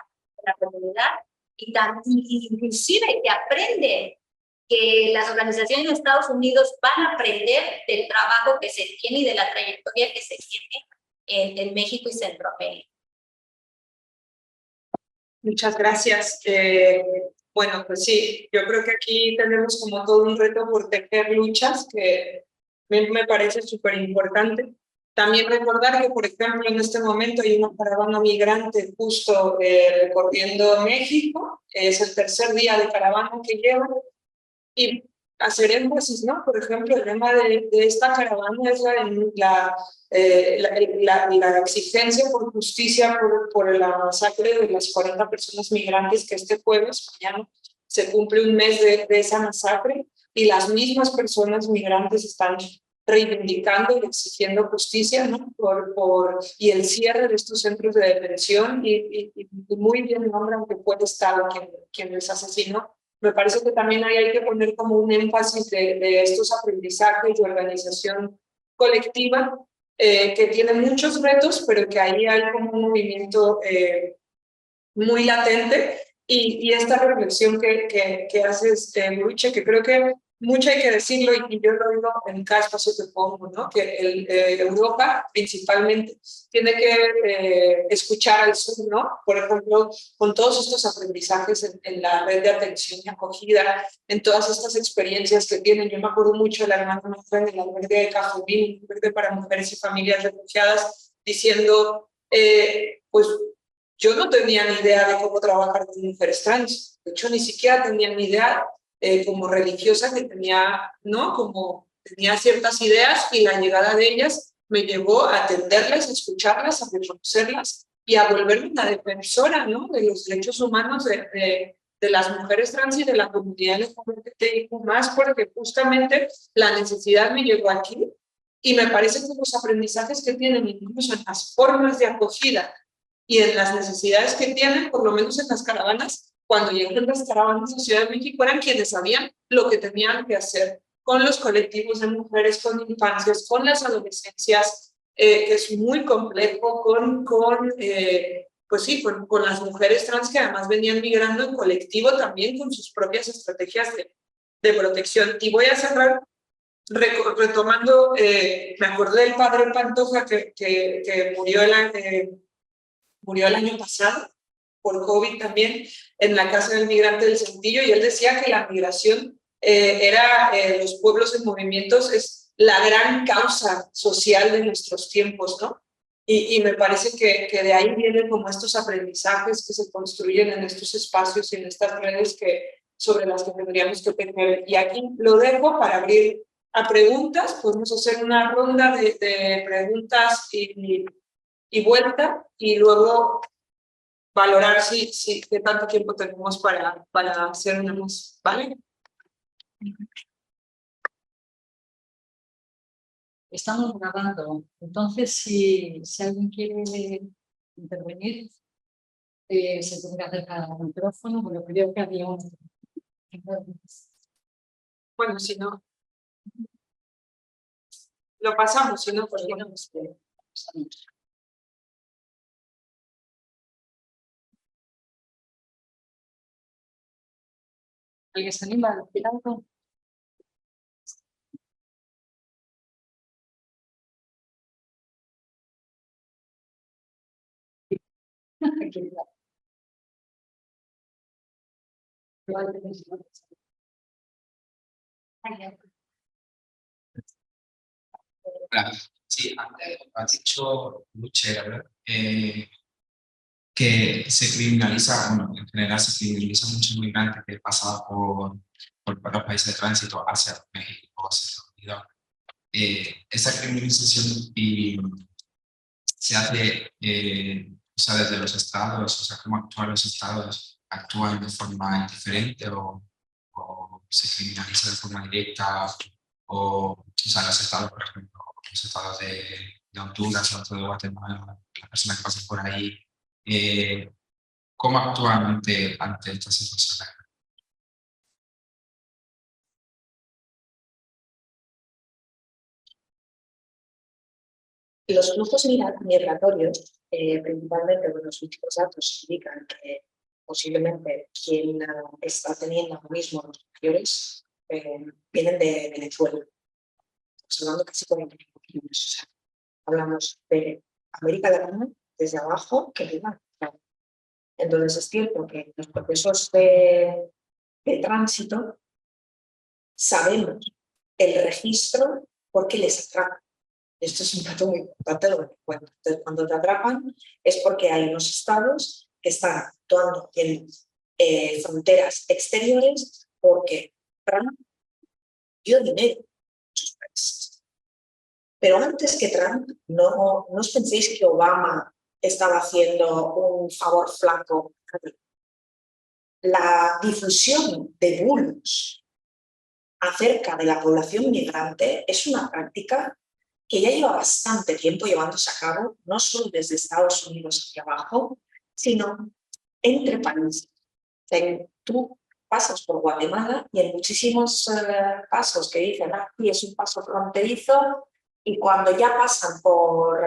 comunidad y inclusive que aprende que las organizaciones de Estados Unidos van a aprender del trabajo que se tiene y de la trayectoria que se tiene en México y Centroamérica. Muchas gracias. Bueno, pues sí, yo creo que aquí tenemos como todo un reto por tejer luchas que me parece súper importante. También recordar que, por ejemplo, en este momento hay una caravana migrante justo recorriendo México, es el tercer día de caravana que llevan, y hacer énfasis, ¿no? Por ejemplo, el tema de esta caravana es la exigencia por justicia por la masacre de las 40 personas migrantes que este jueves, mañana, se cumple un mes de esa masacre, y las mismas personas migrantes están reivindicando y exigiendo justicia, ¿no? Y el cierre de estos centros de detención, y muy bien nombran que fue el Estado quien les asesinó. Me parece que también ahí hay que poner como un énfasis de estos aprendizajes de organización colectiva, que tiene muchos retos, pero que ahí hay como un movimiento muy latente, y esta reflexión que haces, Luche, que creo que mucho hay que decirlo, y yo lo digo en cada espacio que pongo, ¿no? Que Europa principalmente tiene que escuchar al sur, ¿no? Por ejemplo, con todos estos aprendizajes en la red de atención y acogida, en todas estas experiencias que tienen. Yo me acuerdo mucho de la hermana nuestra en el albergue de Cajumín, un albergue para mujeres y familias refugiadas, diciendo, pues yo no tenía ni idea de cómo trabajar con mujeres trans. De hecho, ni siquiera tenía ni idea como religiosa que tenía, ¿no? Como tenía ciertas ideas, y la llegada de ellas me llevó a atenderlas, a escucharlas, a reconocerlas y a volverme una defensora, ¿no? De los derechos humanos de las mujeres trans y de la comunidad LGBTIQ+, porque justamente la necesidad me llegó aquí, y me parece que los aprendizajes que tienen, incluso en las formas de acogida y en las necesidades que tienen, por lo menos en las caravanas, cuando llegaron las caravanas a Ciudad de México, eran quienes sabían lo que tenían que hacer con los colectivos de mujeres, con infancias, con las adolescencias, que es muy complejo, pues sí, con las mujeres trans que además venían migrando en colectivo también con sus propias estrategias de protección. Y voy a cerrar retomando, me acordé del padre Pantoja que murió el año pasado por COVID también, en la Casa del Migrante del Saltillo, y él decía que la migración los pueblos en movimientos es la gran causa social de nuestros tiempos, ¿no? Y me parece que de ahí vienen como estos aprendizajes que se construyen en estos espacios y en estas redes sobre las que tendríamos que tener. Y aquí lo dejo para abrir a preguntas. Podemos hacer una ronda de preguntas y vuelta, y luego valorar qué tanto tiempo tenemos para hacer una más, ¿vale? Estamos grabando, entonces si alguien quiere intervenir, se tiene que acercar al micrófono, porque creo que había un... Bueno, si no, lo pasamos, si no, pues bueno. ¿Alguien se anima a decir algo? Sí, antes has dicho, Luche, que se criminaliza, bueno, en general se criminaliza mucho inmigrante que pasa por los países de tránsito hacia México o hacia Estados Unidos. Esa criminalización se hace, o sea, desde los estados, o sea, cómo actúan los estados, actúan de forma diferente o se criminaliza de forma directa, o sea, los estados, por ejemplo, los estados de Honduras, los estados de Guatemala, las personas que pasan por ahí, ¿cómo actúan ante estas situaciones? Los flujos migratorios, principalmente los últimos datos indican que posiblemente quien está teniendo ahora mismo los mayores vienen de Venezuela. Estamos hablando casi 45 millones. O sea, hablamos de América Latina desde abajo que arriba. Entonces es cierto que los procesos de tránsito sabemos el registro porque les atrapan. Esto es un dato muy importante lo que cuento. Entonces, cuando te atrapan es porque hay unos estados que están actuando en fronteras exteriores porque Trump dio dinero a sus países. Pero antes que Trump, no os penséis que Obama estaba haciendo un favor flaco. La difusión de bulos acerca de la población migrante es una práctica que ya lleva bastante tiempo llevándose a cabo, no solo desde Estados Unidos hacia abajo, sino entre países. O sea, tú pasas por Guatemala y en muchísimos pasos que dicen aquí es un paso fronterizo, y cuando ya pasan por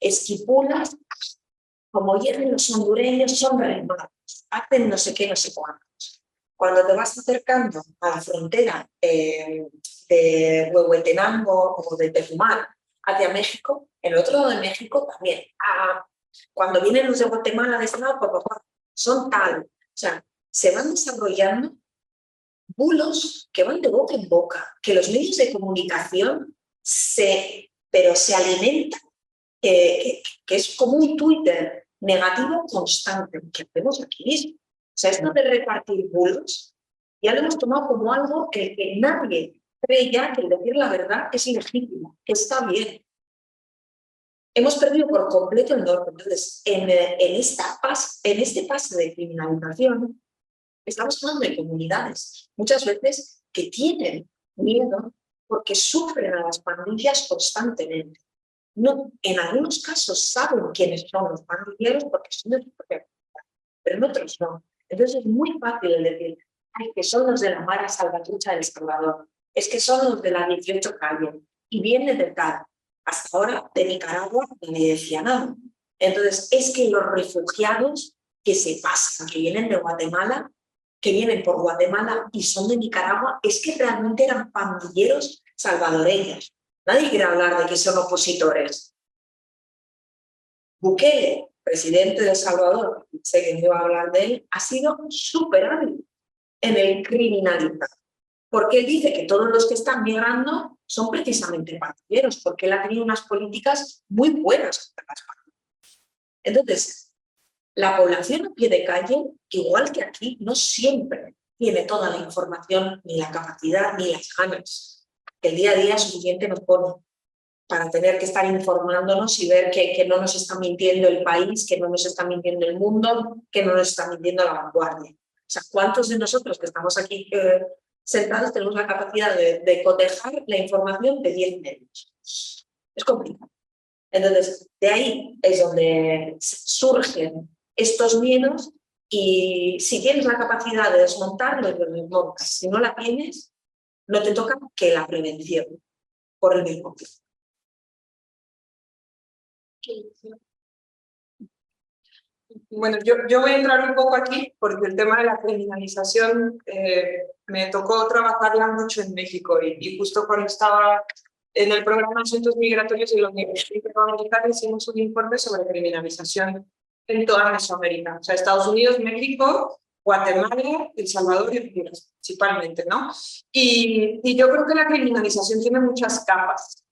Esquipulas, como llegan los hondureños, son remados, hacen no sé qué, no sé cuántos. Cuando te vas acercando a la frontera de Huehuetenango o de Tecumán hacia México, en el otro lado de México también. Cuando vienen los de Guatemala de este lado, son tal. O sea, se van desarrollando bulos que van de boca en boca, que los medios de comunicación se alimentan, que es como un Twitter negativo constante, que hacemos aquí mismo. O sea, esto de repartir bulos ya lo hemos tomado como algo que nadie cree ya que el decir la verdad es ilegítimo, que está bien. Hemos perdido por completo el norte. Entonces, en este paso de criminalización, estamos hablando de comunidades, muchas veces que tienen miedo porque sufren a las pandillas constantemente. No, en algunos casos saben quiénes son los pandilleros porque son de su propia comunidad, pero en otros no. Entonces es muy fácil el decir, ay, que son los de la Mara Salvatrucha del Salvador, es que son los de la 18 calle, y viene de tal. Hasta ahora de Nicaragua ni decía nada. Entonces es que los refugiados que se pasan, que vienen de Guatemala, que vienen por Guatemala y son de Nicaragua, es que realmente eran pandilleros salvadoreños. Nadie quiere hablar de que son opositores. Bukele, presidente de El Salvador, sé que no iba a hablar de él, ha sido súper hábil en el criminalizar. Porque él dice que todos los que están migrando son precisamente pandilleros, porque él ha tenido unas políticas muy buenas contra las pandillas. Entonces, la población a pie de calle, igual que aquí, no siempre tiene toda la información, ni la capacidad, ni las ganas que el día a día suficiente nos pone para tener que estar informándonos y ver que no nos está mintiendo el país, que no nos está mintiendo el mundo, que no nos está mintiendo la vanguardia. O sea, ¿cuántos de nosotros que estamos aquí sentados tenemos la capacidad de cotejar la información de 10 medios? Es complicado. Entonces, de ahí es donde surgen estos miedos y si tienes la capacidad de desmontarlos, los desmontas. Si no la tienes, no te toca que la prevención por el mismo tiempo. Bueno, yo voy a entrar un poco aquí porque el tema de la criminalización me tocó trabajarla mucho en México y justo cuando estaba en el programa de Asuntos Migratorios y la Universidad Interamericana hicimos un informe sobre criminalización en toda Mesoamérica, o sea, Estados Unidos, México, Guatemala, El Salvador y Honduras, principalmente, ¿no? Y yo creo que la criminalización tiene muchas capas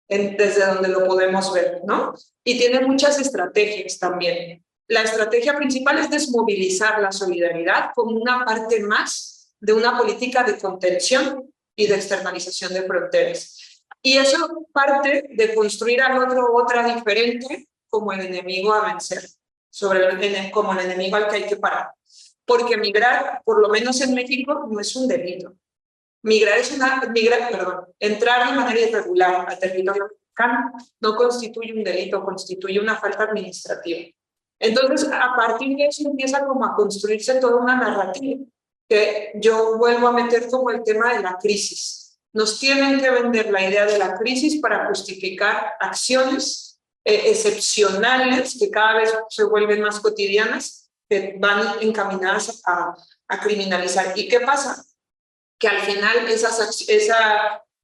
desde donde lo podemos ver, ¿no? Y tiene muchas estrategias también. La estrategia principal es desmovilizar la solidaridad como una parte más de una política de contención y de externalización de fronteras. Y eso parte de construir al otro otra diferente como el enemigo a vencer, como el enemigo al que hay que parar. Porque migrar, por lo menos en México, no es un delito. Entrar de manera irregular al territorio mexicano no constituye un delito, constituye una falta administrativa. Entonces, a partir de eso empieza como a construirse toda una narrativa que yo vuelvo a meter como el tema de la crisis. Nos tienen que vender la idea de la crisis para justificar acciones excepcionales que cada vez se vuelven más cotidianas, que van encaminadas a criminalizar. ¿Y qué pasa? Que al final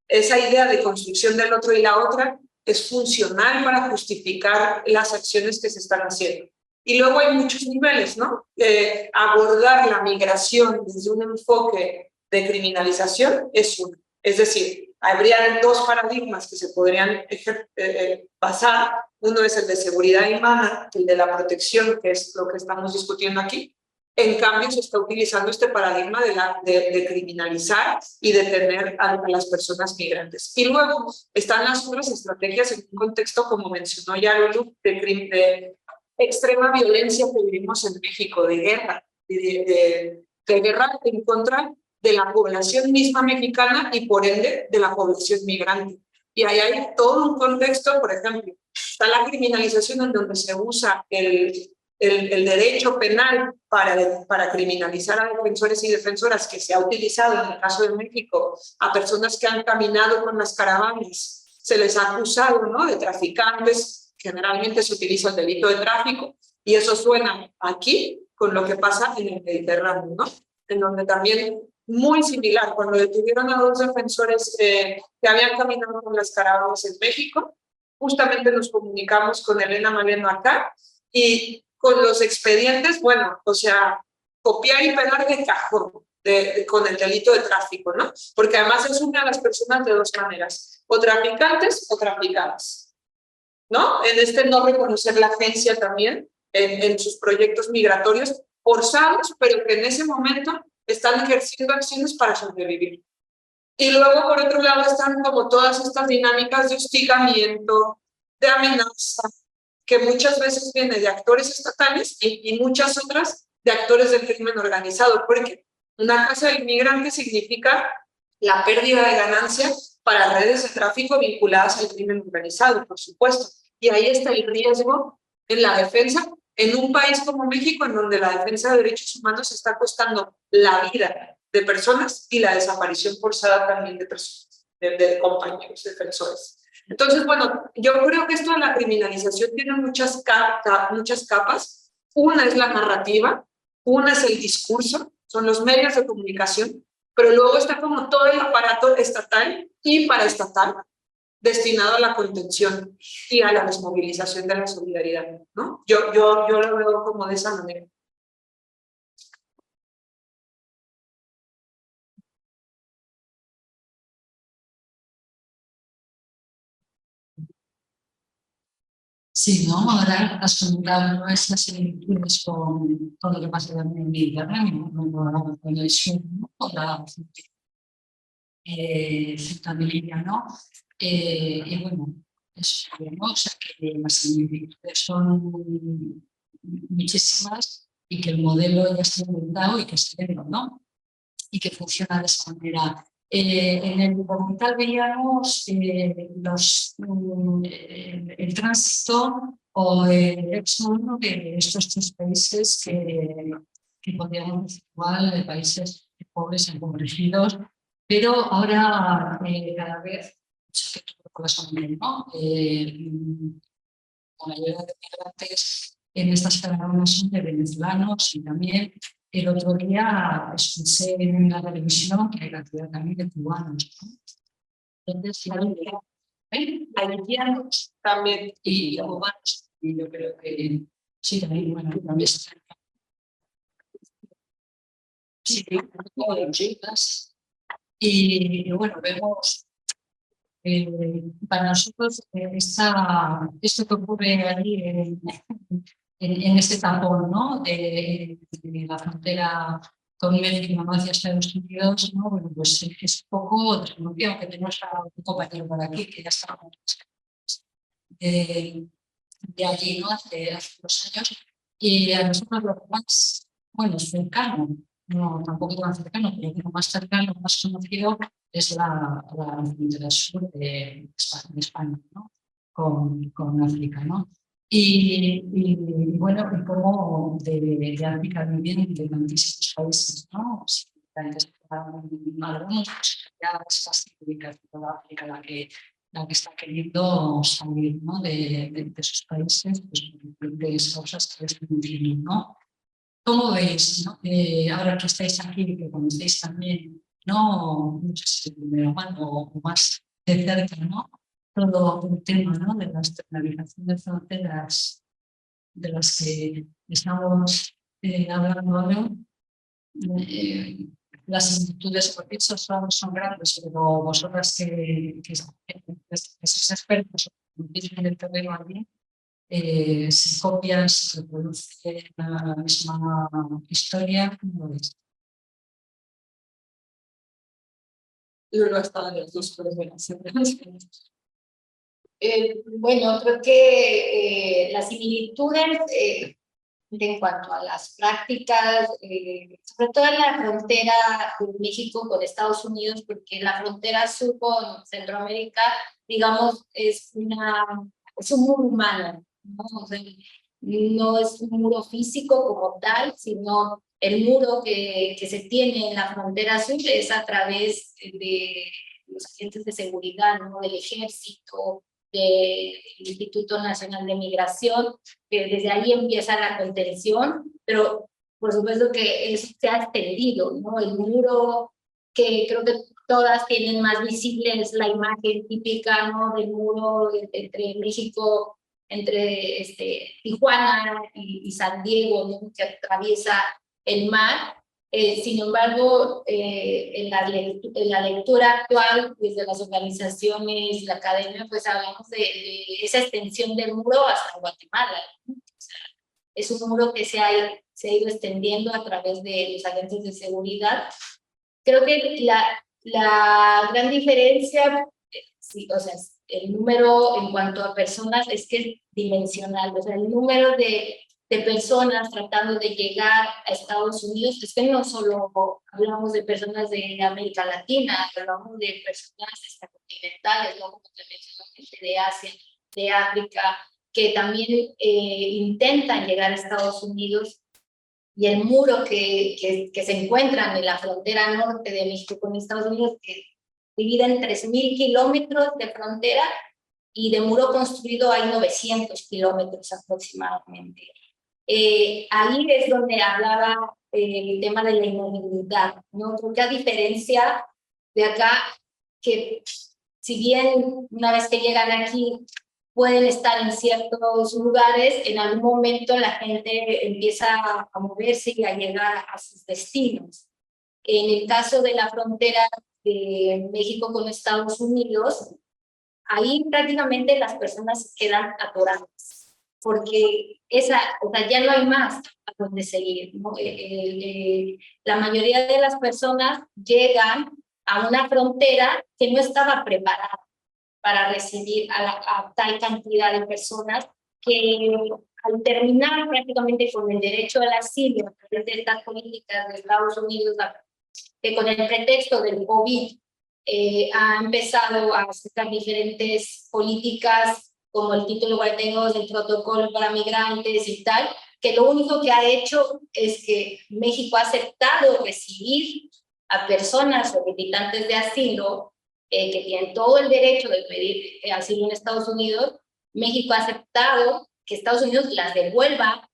esa idea de construcción del otro y la otra es funcional para justificar las acciones que se están haciendo. Y luego hay muchos niveles, ¿no? Abordar la migración desde un enfoque de criminalización es uno. Es decir, habría dos paradigmas que se podrían basar. Uno es el de seguridad humana, el de la protección, que es lo que estamos discutiendo aquí. En cambio, se está utilizando este paradigma de criminalizar y detener a las personas migrantes. Y luego están las otras estrategias en un contexto, como mencionó ya Lulu, de extrema violencia que vivimos en México, de guerra, de guerra en contra de la población misma mexicana y por ende de la población migrante. Y ahí hay todo un contexto, por ejemplo, está la criminalización en donde se usa el derecho penal para criminalizar a defensores y defensoras, que se ha utilizado en el caso de México a personas que han caminado con las caravanas, se les ha acusado, ¿no?, de traficantes. Generalmente se utiliza el delito de tráfico y eso suena aquí con lo que pasa en el Mediterráneo, ¿no?, en donde también muy similar, cuando detuvieron a dos defensores que habían caminado con las caravanas en México, justamente nos comunicamos con Elena Maleno acá y con los expedientes, bueno, o sea, copiar y pegar de cajón con el delito de tráfico, ¿no? Porque además es una de las personas de dos maneras, o traficantes o traficadas, ¿no? En este no reconocer la agencia también en sus proyectos migratorios forzados, pero que en ese momento están ejerciendo acciones para sobrevivir. Y luego, por otro lado, están como todas estas dinámicas de hostigamiento, de amenaza, que muchas veces viene de actores estatales y muchas otras de actores del crimen organizado, porque una casa del inmigrante significa la pérdida de ganancias para redes de tráfico vinculadas al crimen organizado, por supuesto. Y ahí está el riesgo en la defensa, en un país como México, en donde la defensa de derechos humanos está costando la vida de personas y la desaparición forzada también de personas, de compañeros defensores. Entonces, bueno, yo creo que esto de la criminalización tiene muchas capas. Una es la narrativa, una es el discurso, son los medios de comunicación, pero luego está como todo el aparato estatal y paraestatal destinado a la contención y a la desmovilización de la solidaridad, ¿no? Yo lo veo como de esa manera. Sí, ¿no? Ahora has comentado esas similitudes con lo que pasa también en el Mediterráneo, con el sur, ¿no? Con la centroamericana, ¿no? Y bueno, eso, ¿no? O sea, que las similitudes son muchísimas y que el modelo ya está inventado y que está viendo, ¿no? Y que funciona de esa manera. En el documental veíamos el tránsito o el éxodo de estos tres países que podríamos decir igual de países pobres, empobrecidos, pero ahora cada vez, que tú lo puedes también, ¿no? Con la llegada de migrantes en estas caravanas son de venezolanos y también el otro día escuché en la televisión que hay cantidad también de cubanos, ¿no? Entonces, haitianos También. y cubanos, y yo creo que sí, también, bueno, también están. Sí, chicas. Y bueno, vemos, para nosotros, esto que ocurre allí en este tapón, ¿no? De la frontera con México hacia Estados Unidos, ¿no? Bueno, pues es un poco desconocido, aunque tenemos a un compañero por aquí que ya está de allí, ¿no? Hace 2 años, y a nosotros lo más, bueno, cercano, no tampoco tan cercano, pero lo más cercano, más conocido, es la frontera sur de España, ¿no? Con África, ¿no? Y bueno, y como de África también, de tantísimos países, ¿no? Sí, algunos, pues, ya es casi toda África la que está queriendo salir, ¿no? de sus países, pues, por diferentes causas que están diciendo, ¿no? ¿Cómo veis, ¿no? Ahora que estáis aquí, que conocéis también, no sé si de la mano o más de cerca, ¿no? Todo el tema, ¿no? De la externalización de fronteras de las que estamos hablando ahora, eh, las similitudes por dicho son grandes, pero vosotras que sois expertos en el terreno allí, si copias, se reproduce la misma historia, ¿cómo lo ves? Yo no estaba en las dos, pero bueno, siempre. Bueno, creo que las similitudes en cuanto a las prácticas, sobre todo en la frontera de México con Estados Unidos, porque la frontera sur con Centroamérica, digamos, es un muro humano, ¿no? O sea, no es un muro físico como tal, sino el muro que se tiene en la frontera sur es a través de los agentes de seguridad, ¿no? Del ejército, del Instituto Nacional de Migración, que desde ahí empieza la contención, pero por supuesto que eso se ha extendido, ¿no? El muro que creo que todas tienen más visible es la imagen típica, ¿no? Del muro entre México, entre Tijuana y San Diego, ¿no? Que atraviesa el mar. Sin embargo, en la lectura actual, desde las organizaciones, la academia, pues hablamos de esa extensión del muro hasta Guatemala, ¿no? O sea, es un muro que se ha ido extendiendo a través de los agentes de seguridad. Creo que la gran diferencia, sí, o sea, el número en cuanto a personas es que es dimensional, o sea, el número de personas tratando de llegar a Estados Unidos, es que no solo hablamos de personas de América Latina, hablamos de personas extracontinentales, ¿no? Como te mencioné, gente de Asia, de África, que también intentan llegar a Estados Unidos, y el muro que se encuentra en la frontera norte de México con Estados Unidos, que divide en 3,000 kilómetros de frontera, y de muro construido hay 900 kilómetros aproximadamente. Ahí es donde hablaba el tema de la inmovilidad, ¿no? Porque a diferencia de acá, que si bien una vez que llegan aquí pueden estar en ciertos lugares, en algún momento la gente empieza a moverse y a llegar a sus destinos. En el caso de la frontera de México con Estados Unidos, ahí prácticamente las personas quedan atoradas. porque o sea, ya no hay más a donde seguir, ¿no? La mayoría de las personas llegan a una frontera que no estaba preparada para recibir a tal cantidad de personas que al terminar prácticamente con el derecho al asilo a través de estas políticas de Estados Unidos, que con el pretexto del COVID ha empezado a aceptar diferentes políticas como el título 42 del protocolo para migrantes y tal, que lo único que ha hecho es que México ha aceptado recibir a personas solicitantes de asilo que tienen todo el derecho de pedir asilo en Estados Unidos. México ha aceptado que Estados Unidos las devuelva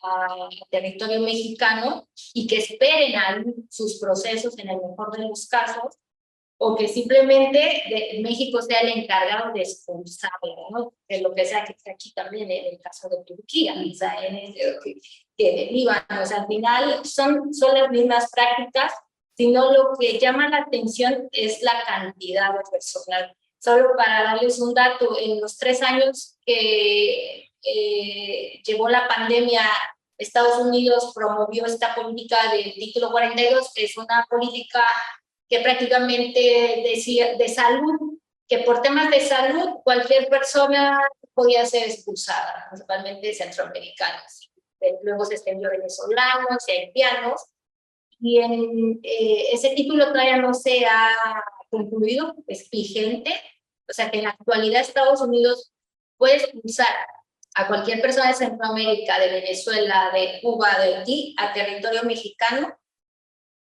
a territorio mexicano y que esperen a sus procesos en el mejor de los casos, o que simplemente México sea el encargado de expulsarla, ¿no? De lo que sea que esté aquí también en el caso de Turquía, o sea, que de Líbano, o sea, al final son las mismas prácticas, sino lo que llama la atención es la cantidad de personal. Solo para darles un dato, en los 3 años que llevó la pandemia, Estados Unidos promovió esta política del título 42, que es una política que prácticamente decía de salud, que por temas de salud cualquier persona podía ser expulsada, principalmente centroamericanos. Luego se extendió a venezolanos y haitianos, y ese título todavía no se ha concluido, es vigente, o sea que en la actualidad Estados Unidos puede expulsar a cualquier persona de Centroamérica, de Venezuela, de Cuba, de Haití, a territorio mexicano.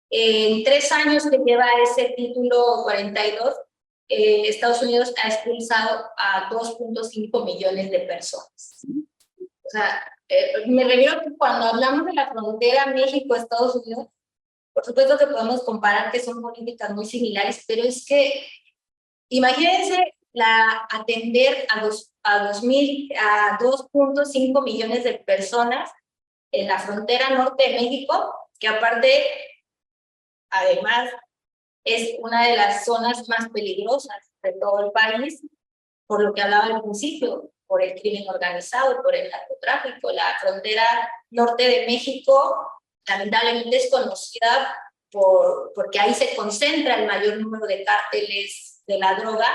En 3 años que lleva ese título 42, Estados Unidos ha expulsado a 2.5 millones de personas. O sea, me refiero que cuando hablamos de la frontera México-Estados Unidos, por supuesto que podemos comparar que son políticas muy similares, pero es que imagínense atender a 2.5 millones de personas en la frontera norte de México, que aparte, además, es una de las zonas más peligrosas de todo el país, por lo que hablaba al principio, por el crimen organizado, por el narcotráfico. La frontera norte de México lamentablemente es conocida porque ahí se concentra el mayor número de cárteles de la droga,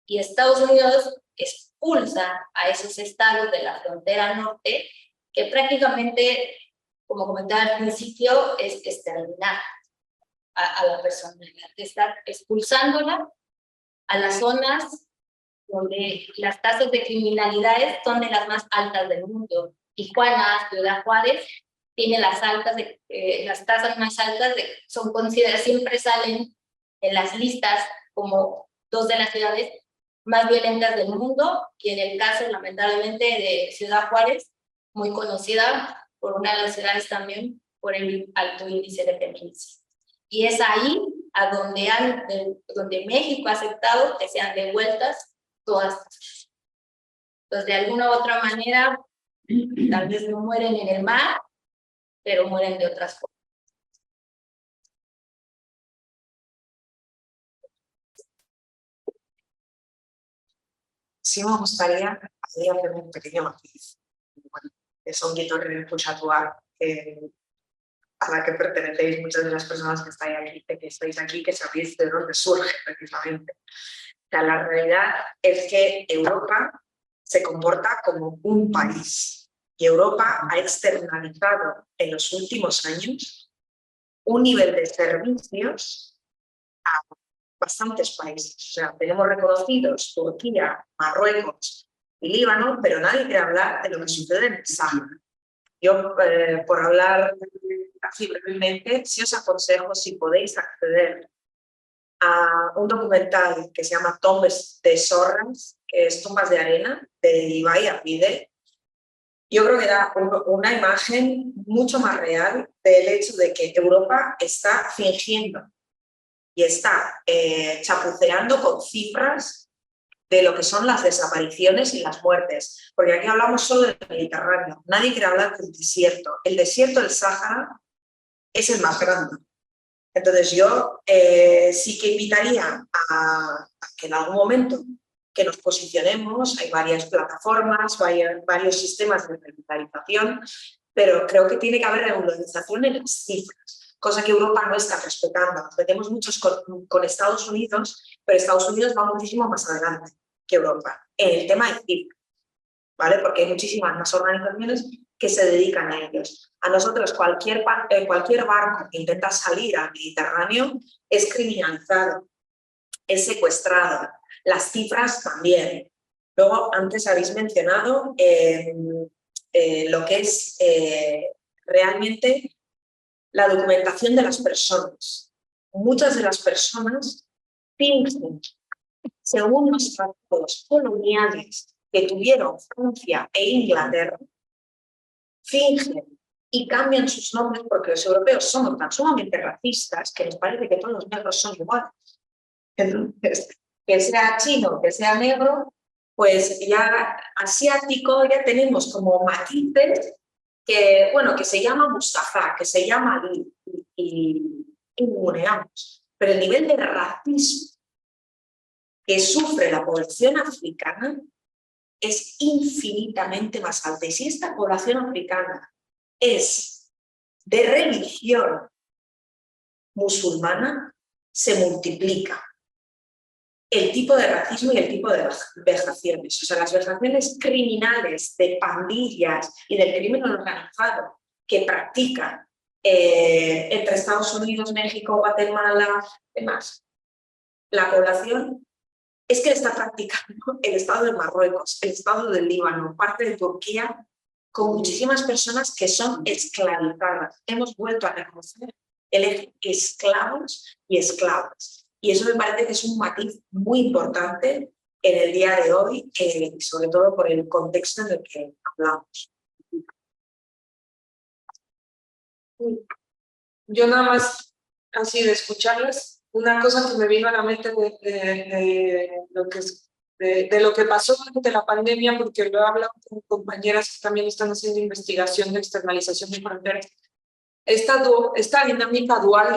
y Estados Unidos expulsa a esos estados de la frontera norte, que prácticamente, como comentaba al principio, es exterminar a la persona, estar expulsándola a las zonas donde las tasas de criminalidad son de las más altas del mundo. Tijuana, Ciudad Juárez, tiene las tasas más altas, son consideradas, siempre salen en las listas como 2 de las ciudades más violentas del mundo, y en el caso, lamentablemente, de Ciudad Juárez, muy conocida por una de las ciudades también por el alto índice de feminicidio. Y es ahí a donde México ha aceptado que sean devueltas todas. Entonces, de alguna u otra manera, tal vez no mueren en el mar, pero mueren de otras formas. Sí, me gustaría hacer un pequeño matiz. Bueno, es un guito de Puchatua, a la que pertenecéis muchas de las personas que estáis aquí, que sabéis de dónde surge precisamente. O sea, la realidad es que Europa se comporta como un país, y Europa ha externalizado en los últimos años un nivel de servicios a bastantes países. O sea, tenemos reconocidos Turquía, Marruecos y Líbano, pero nadie quiere hablar de lo que sucede en el Sáhara. Yo, por hablar así brevemente, sí os aconsejo, si podéis acceder a un documental que se llama Tombes de Sorras, que es Tumbas de Arena, de Ibai Arvide. Yo creo que da una imagen mucho más real del hecho de que Europa está fingiendo y está chapuceando con cifras de lo que son las desapariciones y las muertes, porque aquí hablamos solo del Mediterráneo, nadie quiere hablar del desierto. El desierto del Sáhara es el más grande. Entonces yo sí que invitaría a que en algún momento que nos posicionemos, hay varias plataformas, varios sistemas de regularización, pero creo que tiene que haber regularización en las cifras, cosa que Europa no está respetando. Nos metemos muchos con Estados Unidos, pero Estados Unidos va muchísimo más adelante que Europa en el tema de cifras, ¿vale? Porque hay muchísimas más organizaciones que se dedican a ellos. A nosotros cualquier barco que intenta salir al Mediterráneo es criminalizado, es secuestrado. Las cifras también. Luego, antes habéis mencionado lo que es realmente la documentación de las personas. Muchas de las personas fingen, según los tratados coloniales que tuvieron Francia e Inglaterra, fingen y cambian sus nombres porque los europeos somos tan sumamente racistas que nos parece que todos los negros son iguales. Entonces, que sea chino, que sea negro, pues ya asiático, ya tenemos como matices que, bueno, que se llama Mustafa, que se llama Ali, y ninguneamos. Pero el nivel de racismo que sufre la población africana es infinitamente más alta. Y si esta población africana es de religión musulmana, se multiplica el tipo de racismo y el tipo de vejaciones. O sea, las vejaciones criminales de pandillas y del crimen organizado que practican entre Estados Unidos, México, Guatemala, demás. La población es que está practicando el Estado de Marruecos, el Estado del Líbano, parte de Turquía, con muchísimas personas que son esclavizadas. Hemos vuelto a reconocer el eje esclavos y esclavas. Y eso me parece que es un matiz muy importante en el día de hoy, sobre todo por el contexto en el que hablamos. Yo nada más, así de escucharles, una cosa que me vino a la mente de lo que pasó durante la pandemia, porque lo he hablado con compañeras que también están haciendo investigación de externalización de fronteras. Esta dinámica dual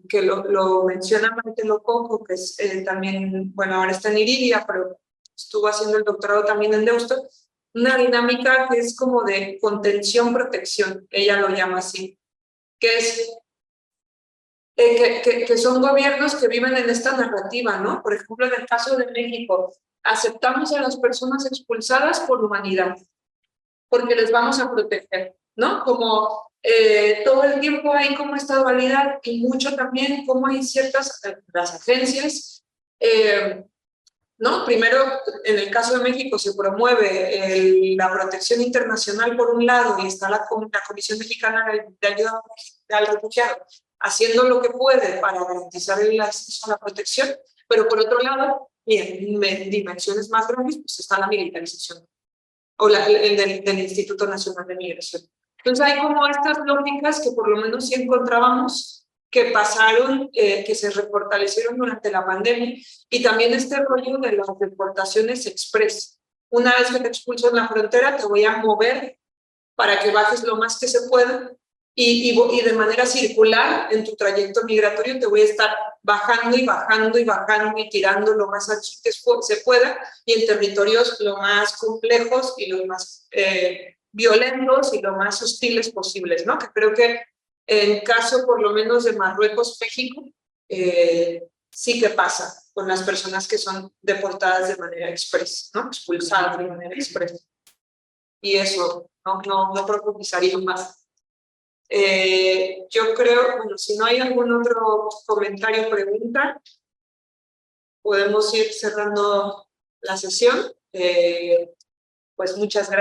que lo menciona Maite Lococo, que es también, bueno, ahora está en Iridia, pero estuvo haciendo el doctorado también en Deusto, una dinámica que es como de contención-protección, ella lo llama así, que es que son gobiernos que viven en esta narrativa, ¿no? Por ejemplo, en el caso de México, aceptamos a las personas expulsadas por humanidad, porque les vamos a proteger, ¿no? Como todo el tiempo hay como esta dualidad y mucho también como hay ciertas, las agencias, ¿no? Primero, en el caso de México se promueve la protección internacional por un lado y está la Comisión Mexicana de Ayuda al Refugiado haciendo lo que puede para garantizar el acceso a la protección, pero por otro lado, y en dimensiones más grandes, pues está la militarización o del Instituto Nacional de Migración. Entonces hay como estas lógicas que por lo menos sí encontrábamos que pasaron, que se fortalecieron durante la pandemia, y también este rollo de las deportaciones express. Una vez que te expulso en la frontera, te voy a mover para que bajes lo más que se pueda, y de manera circular en tu trayecto migratorio te voy a estar bajando y bajando y bajando y tirando lo más alto que se pueda, y en territorios lo más complejos y los más violentos y lo más hostiles posibles, ¿no? Que creo que en caso por lo menos de Marruecos, México, sí que pasa con las personas que son deportadas de manera express, ¿no? Expulsadas de manera express. Y eso no profundizaría más. Yo creo, bueno, si no hay algún otro comentario o pregunta, podemos ir cerrando la sesión. Pues muchas gracias.